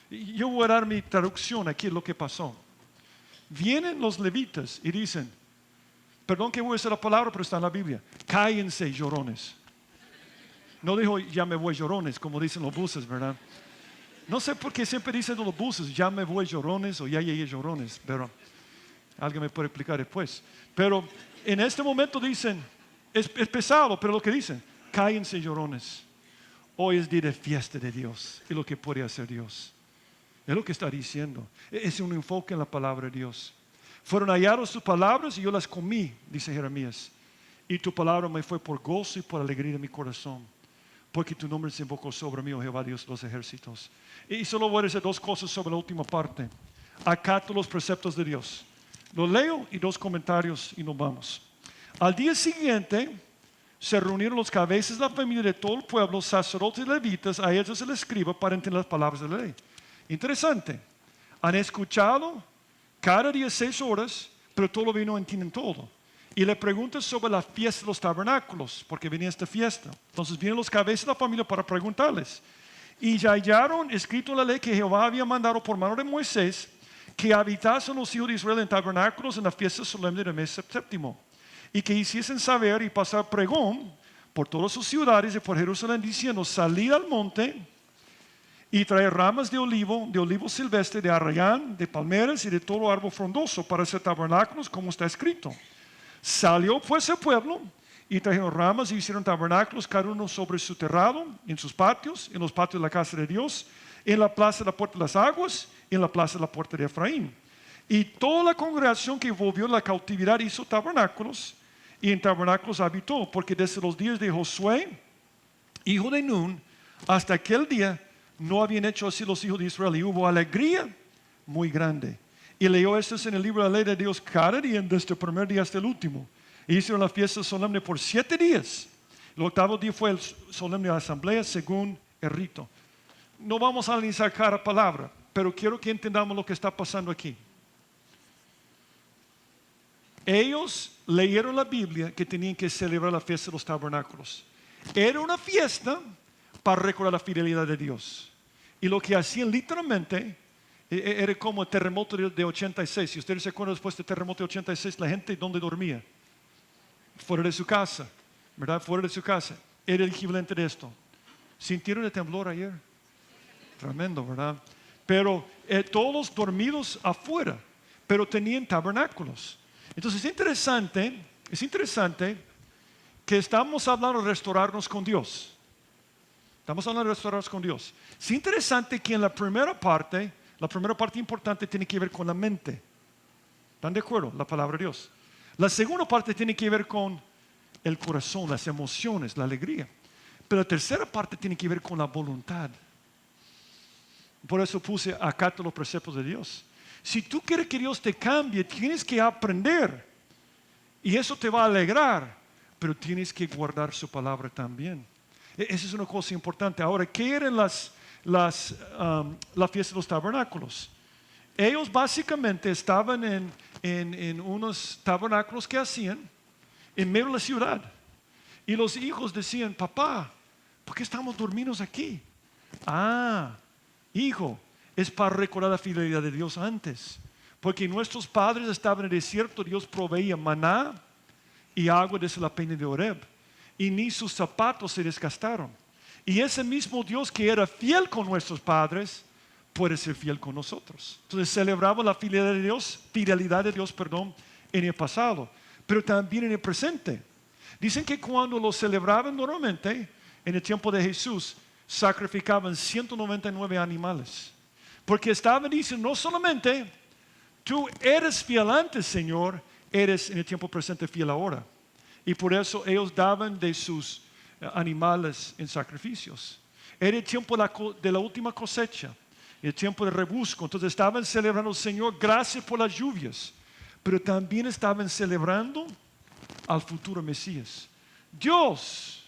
Yo voy a dar mi traducción aquí, lo que pasó. Vienen los levitas y dicen, perdón que voy a decir la palabra, pero está en la Biblia, cállense, llorones. No dijo, ya me voy, llorones, como dicen los buses, ¿verdad? No sé por qué siempre dicen los buses, ya me voy, llorones, o ya llegué, llorones, pero alguien me puede explicar después. Pero en este momento dicen, es pesado, pero lo que dicen, cállense, llorones. Hoy es día de fiesta de Dios y lo que puede hacer Dios. Es lo que está diciendo. Es un enfoque en la palabra de Dios. Fueron halladas tus palabras y yo las comí, dice Jeremías. Y tu palabra me fue por gozo y por alegría de mi corazón. Porque tu nombre se invocó sobre mí, oh Jehová Dios de los ejércitos. Y solo voy a decir dos cosas sobre la última parte. Acato los preceptos de Dios. Lo leo y dos comentarios y nos vamos. Al día siguiente se reunieron los cabezas de la familia de todo el pueblo, sacerdotes y levitas, a ellos el escriba, para entender las palabras de la ley. Interesante. Han escuchado cada día 6 horas, pero todavía no entienden todo. Y le preguntan sobre la fiesta de los tabernáculos, porque venía esta fiesta. Entonces vienen los cabezas de la familia para preguntarles. Y ya hallaron escrito en la ley que Jehová había mandado por mano de Moisés que habitasen los hijos de Israel en tabernáculos en la fiesta solemne del mes séptimo. y que hiciesen saber y pasar pregón por todas sus ciudades y por Jerusalén, diciendo: salid al monte y traer ramas de olivo silvestre, de arrayán, de palmeras y de todo árbol frondoso para hacer tabernáculos, como está escrito. Salió pues el pueblo y trajeron ramas y hicieron tabernáculos, cada uno sobre su terrado, en sus patios, en los patios de la casa de Dios, en la plaza de la puerta de las aguas, en la plaza de la puerta de Efraín. Y toda la congregación que volvió de la cautividad hizo tabernáculos, y en tabernáculos habitó, porque desde los días de Josué, hijo de Nun, hasta aquel día no habían hecho así los hijos de Israel, y hubo alegría muy grande. Y leyó esto en el libro de la ley de Dios cada día, desde el primer día hasta el último. E hicieron la fiesta solemne por 7 días. El octavo día fue el solemne de la asamblea según el rito. No vamos a analizar cada palabra, pero quiero que entendamos lo que está pasando aquí. Ellos leyeron la Biblia que tenían que celebrar la fiesta de los tabernáculos. Era una fiesta para recordar la fidelidad de Dios. Y lo que hacían literalmente era como el terremoto de 86. Si ustedes se acuerdan, después del terremoto de 86, la gente ¿dónde dormía? Fuera de su casa, ¿verdad? Fuera de su casa. Era el equivalente de esto. ¿Sintieron el temblor ayer? Tremendo, ¿verdad? Pero todos dormidos afuera, pero tenían tabernáculos. Entonces es interesante que estamos hablando de restaurarnos con Dios. Estamos hablando de restaurarnos con Dios. Es interesante que en la primera parte importante tiene que ver con la mente. ¿Están de acuerdo? La palabra de Dios. La segunda parte tiene que ver con el corazón, las emociones, la alegría. Pero la tercera parte tiene que ver con la voluntad. Por eso puse acata los preceptos de Dios. Si tú quieres que Dios te cambie, tienes que aprender. Y eso te va a alegrar. Pero tienes que guardar su palabra también. Esa es una cosa importante. Ahora, ¿qué eran la fiesta de los tabernáculos? Ellos básicamente estaban en unos tabernáculos que hacían en medio de la ciudad. Y los hijos decían: papá, ¿por qué estamos dormidos aquí? Hijo, es para recordar la fidelidad de Dios antes. Porque nuestros padres estaban en el desierto, Dios proveía maná y agua desde la peña de Horeb. Y ni sus zapatos se desgastaron. Y ese mismo Dios que era fiel con nuestros padres, puede ser fiel con nosotros. Entonces celebramos la fidelidad de Dios, en el pasado, pero también en el presente. Dicen que cuando lo celebraban normalmente, en el tiempo de Jesús, sacrificaban 199 animales. Porque estaban diciendo, no solamente tú eres fiel antes, Señor, eres en el tiempo presente fiel ahora. Y por eso ellos daban de sus animales en sacrificios. Era el tiempo de la última cosecha, el tiempo de rebusco. Entonces estaban celebrando al Señor, gracias por las lluvias, pero también estaban celebrando al futuro Mesías. Dios,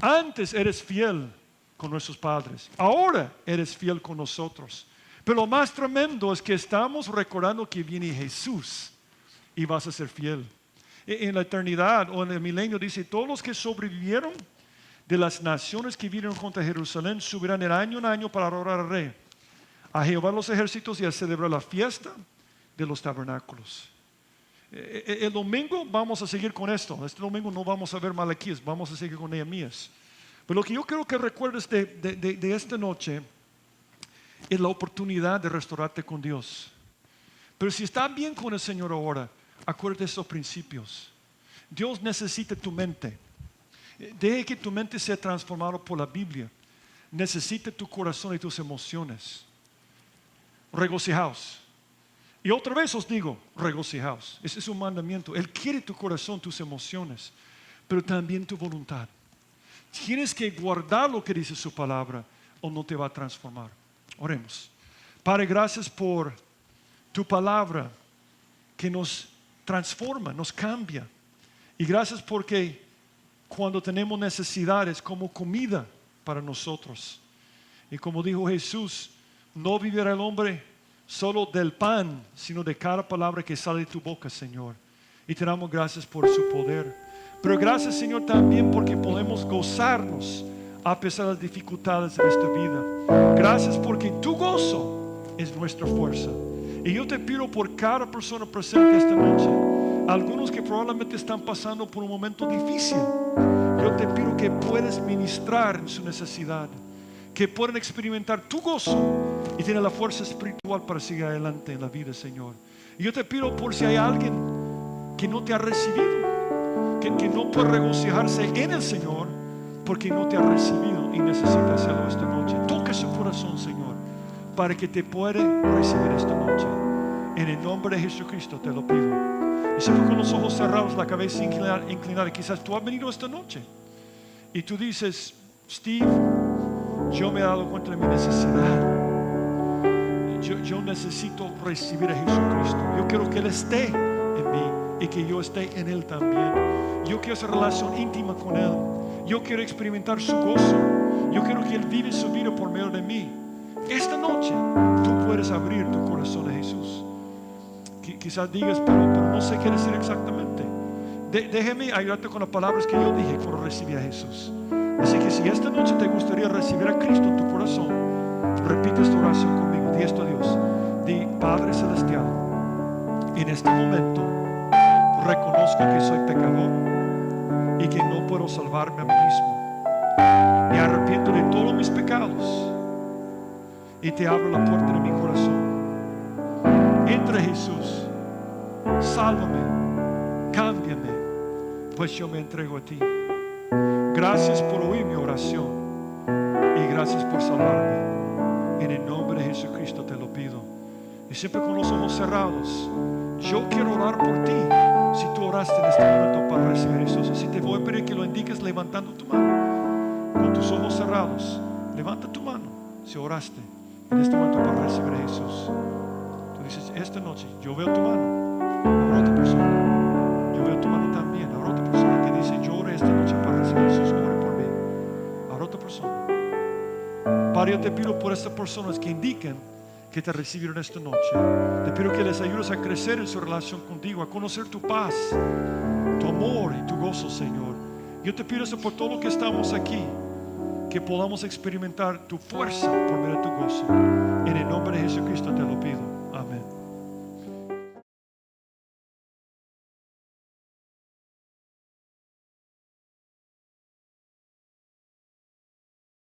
antes eres fiel con nuestros padres, ahora eres fiel con nosotros. Pero lo más tremendo es que estamos recordando que viene Jesús y vas a ser fiel. En la eternidad o en el milenio dice: todos los que sobrevivieron de las naciones que vinieron contra Jerusalén subirán de año en año para adorar al Rey, a Jehová de los ejércitos, y a celebrar la fiesta de los tabernáculos. El domingo vamos a seguir con esto. Este domingo no vamos a ver Malaquías, vamos a seguir con Nehemías. Pero lo que yo quiero que recuerdes de esta noche es la oportunidad de restaurarte con Dios. Pero si estás bien con el Señor ahora, acuérdate de esos principios. Dios necesita tu mente. Deje que tu mente sea transformada por la Biblia. Necesita tu corazón y tus emociones. Regocijaos. Y otra vez os digo, regocijaos. Ese es un mandamiento. Él quiere tu corazón, tus emociones, pero también tu voluntad. Tienes que guardar lo que dice su palabra o no te va a transformar. Oremos. Padre, gracias por tu palabra que nos transforma, nos cambia. Y gracias porque cuando tenemos necesidades como comida para nosotros. Y como dijo Jesús, no vivirá el hombre solo del pan, sino de cada palabra que sale de tu boca, Señor. Y te damos gracias por su poder. Pero gracias, Señor, también porque podemos gozarnos a pesar de las dificultades de nuestra vida. Gracias porque tu gozo es nuestra fuerza. Y yo te pido por cada persona presente esta noche, algunos que probablemente están pasando por un momento difícil, yo te pido que puedas ministrar en su necesidad, que puedan experimentar tu gozo y tener la fuerza espiritual para seguir adelante en la vida, Señor. Y yo te pido por si hay alguien que no te ha recibido, que no puede regocijarse en el Señor porque no te ha recibido y necesita hacerlo esta noche. Toca su corazón, Señor, para que te pueda recibir esta noche. En el nombre de Jesucristo te lo pido. Y siempre con los ojos cerrados, la cabeza inclinada. Quizás tú has venido esta noche y tú dices: Steve, yo me he dado cuenta de mi necesidad. Yo necesito recibir a Jesucristo. Yo quiero que Él esté en mí y que yo esté en Él también. Yo quiero esa relación íntima con Él. Yo quiero experimentar su gozo. Yo quiero que Él vive su vida por medio de mí. Esta noche tú puedes abrir tu corazón a Jesús. Quizás digas, pero no sé qué decir exactamente. Déjeme ayudarte con las palabras que yo dije cuando recibí a Jesús. Así que si esta noche te gustaría recibir a Cristo en tu corazón, repite esta oración conmigo. Di esto a Dios. Di: Padre Celestial, en este momento reconozco que soy pecador y que no puedo salvarme a mí mismo. Me arrepiento de todos mis pecados y te abro la puerta de mi corazón. Entra, Jesús, sálvame, cámbiame, pues yo me entrego a ti. Gracias por oír mi oración y gracias por salvarme. En el nombre de Jesucristo te lo pido. Y siempre con los ojos cerrados, yo quiero orar por ti. Si tú oraste en este momento para recibir a Jesús, así te voy a pedir que lo indiques levantando tu mano. Con tus ojos cerrados, levanta tu mano si oraste en este momento para recibir a Jesús. Tú dices: esta noche yo veo tu mano. Habrá otra persona. Yo veo tu mano también. Habrá otra persona que dice: yo oré esta noche para recibir a Jesús. Ore por mí. Habrá otra persona. Padre, yo te pido por estas personas que indican que te recibieron esta noche. Te pido que les ayudes a crecer en su relación contigo, a conocer tu paz, tu amor y tu gozo, Señor. Yo te pido eso por todo lo que estamos aquí, que podamos experimentar tu fuerza por medio de tu gozo. En el nombre de Jesucristo te lo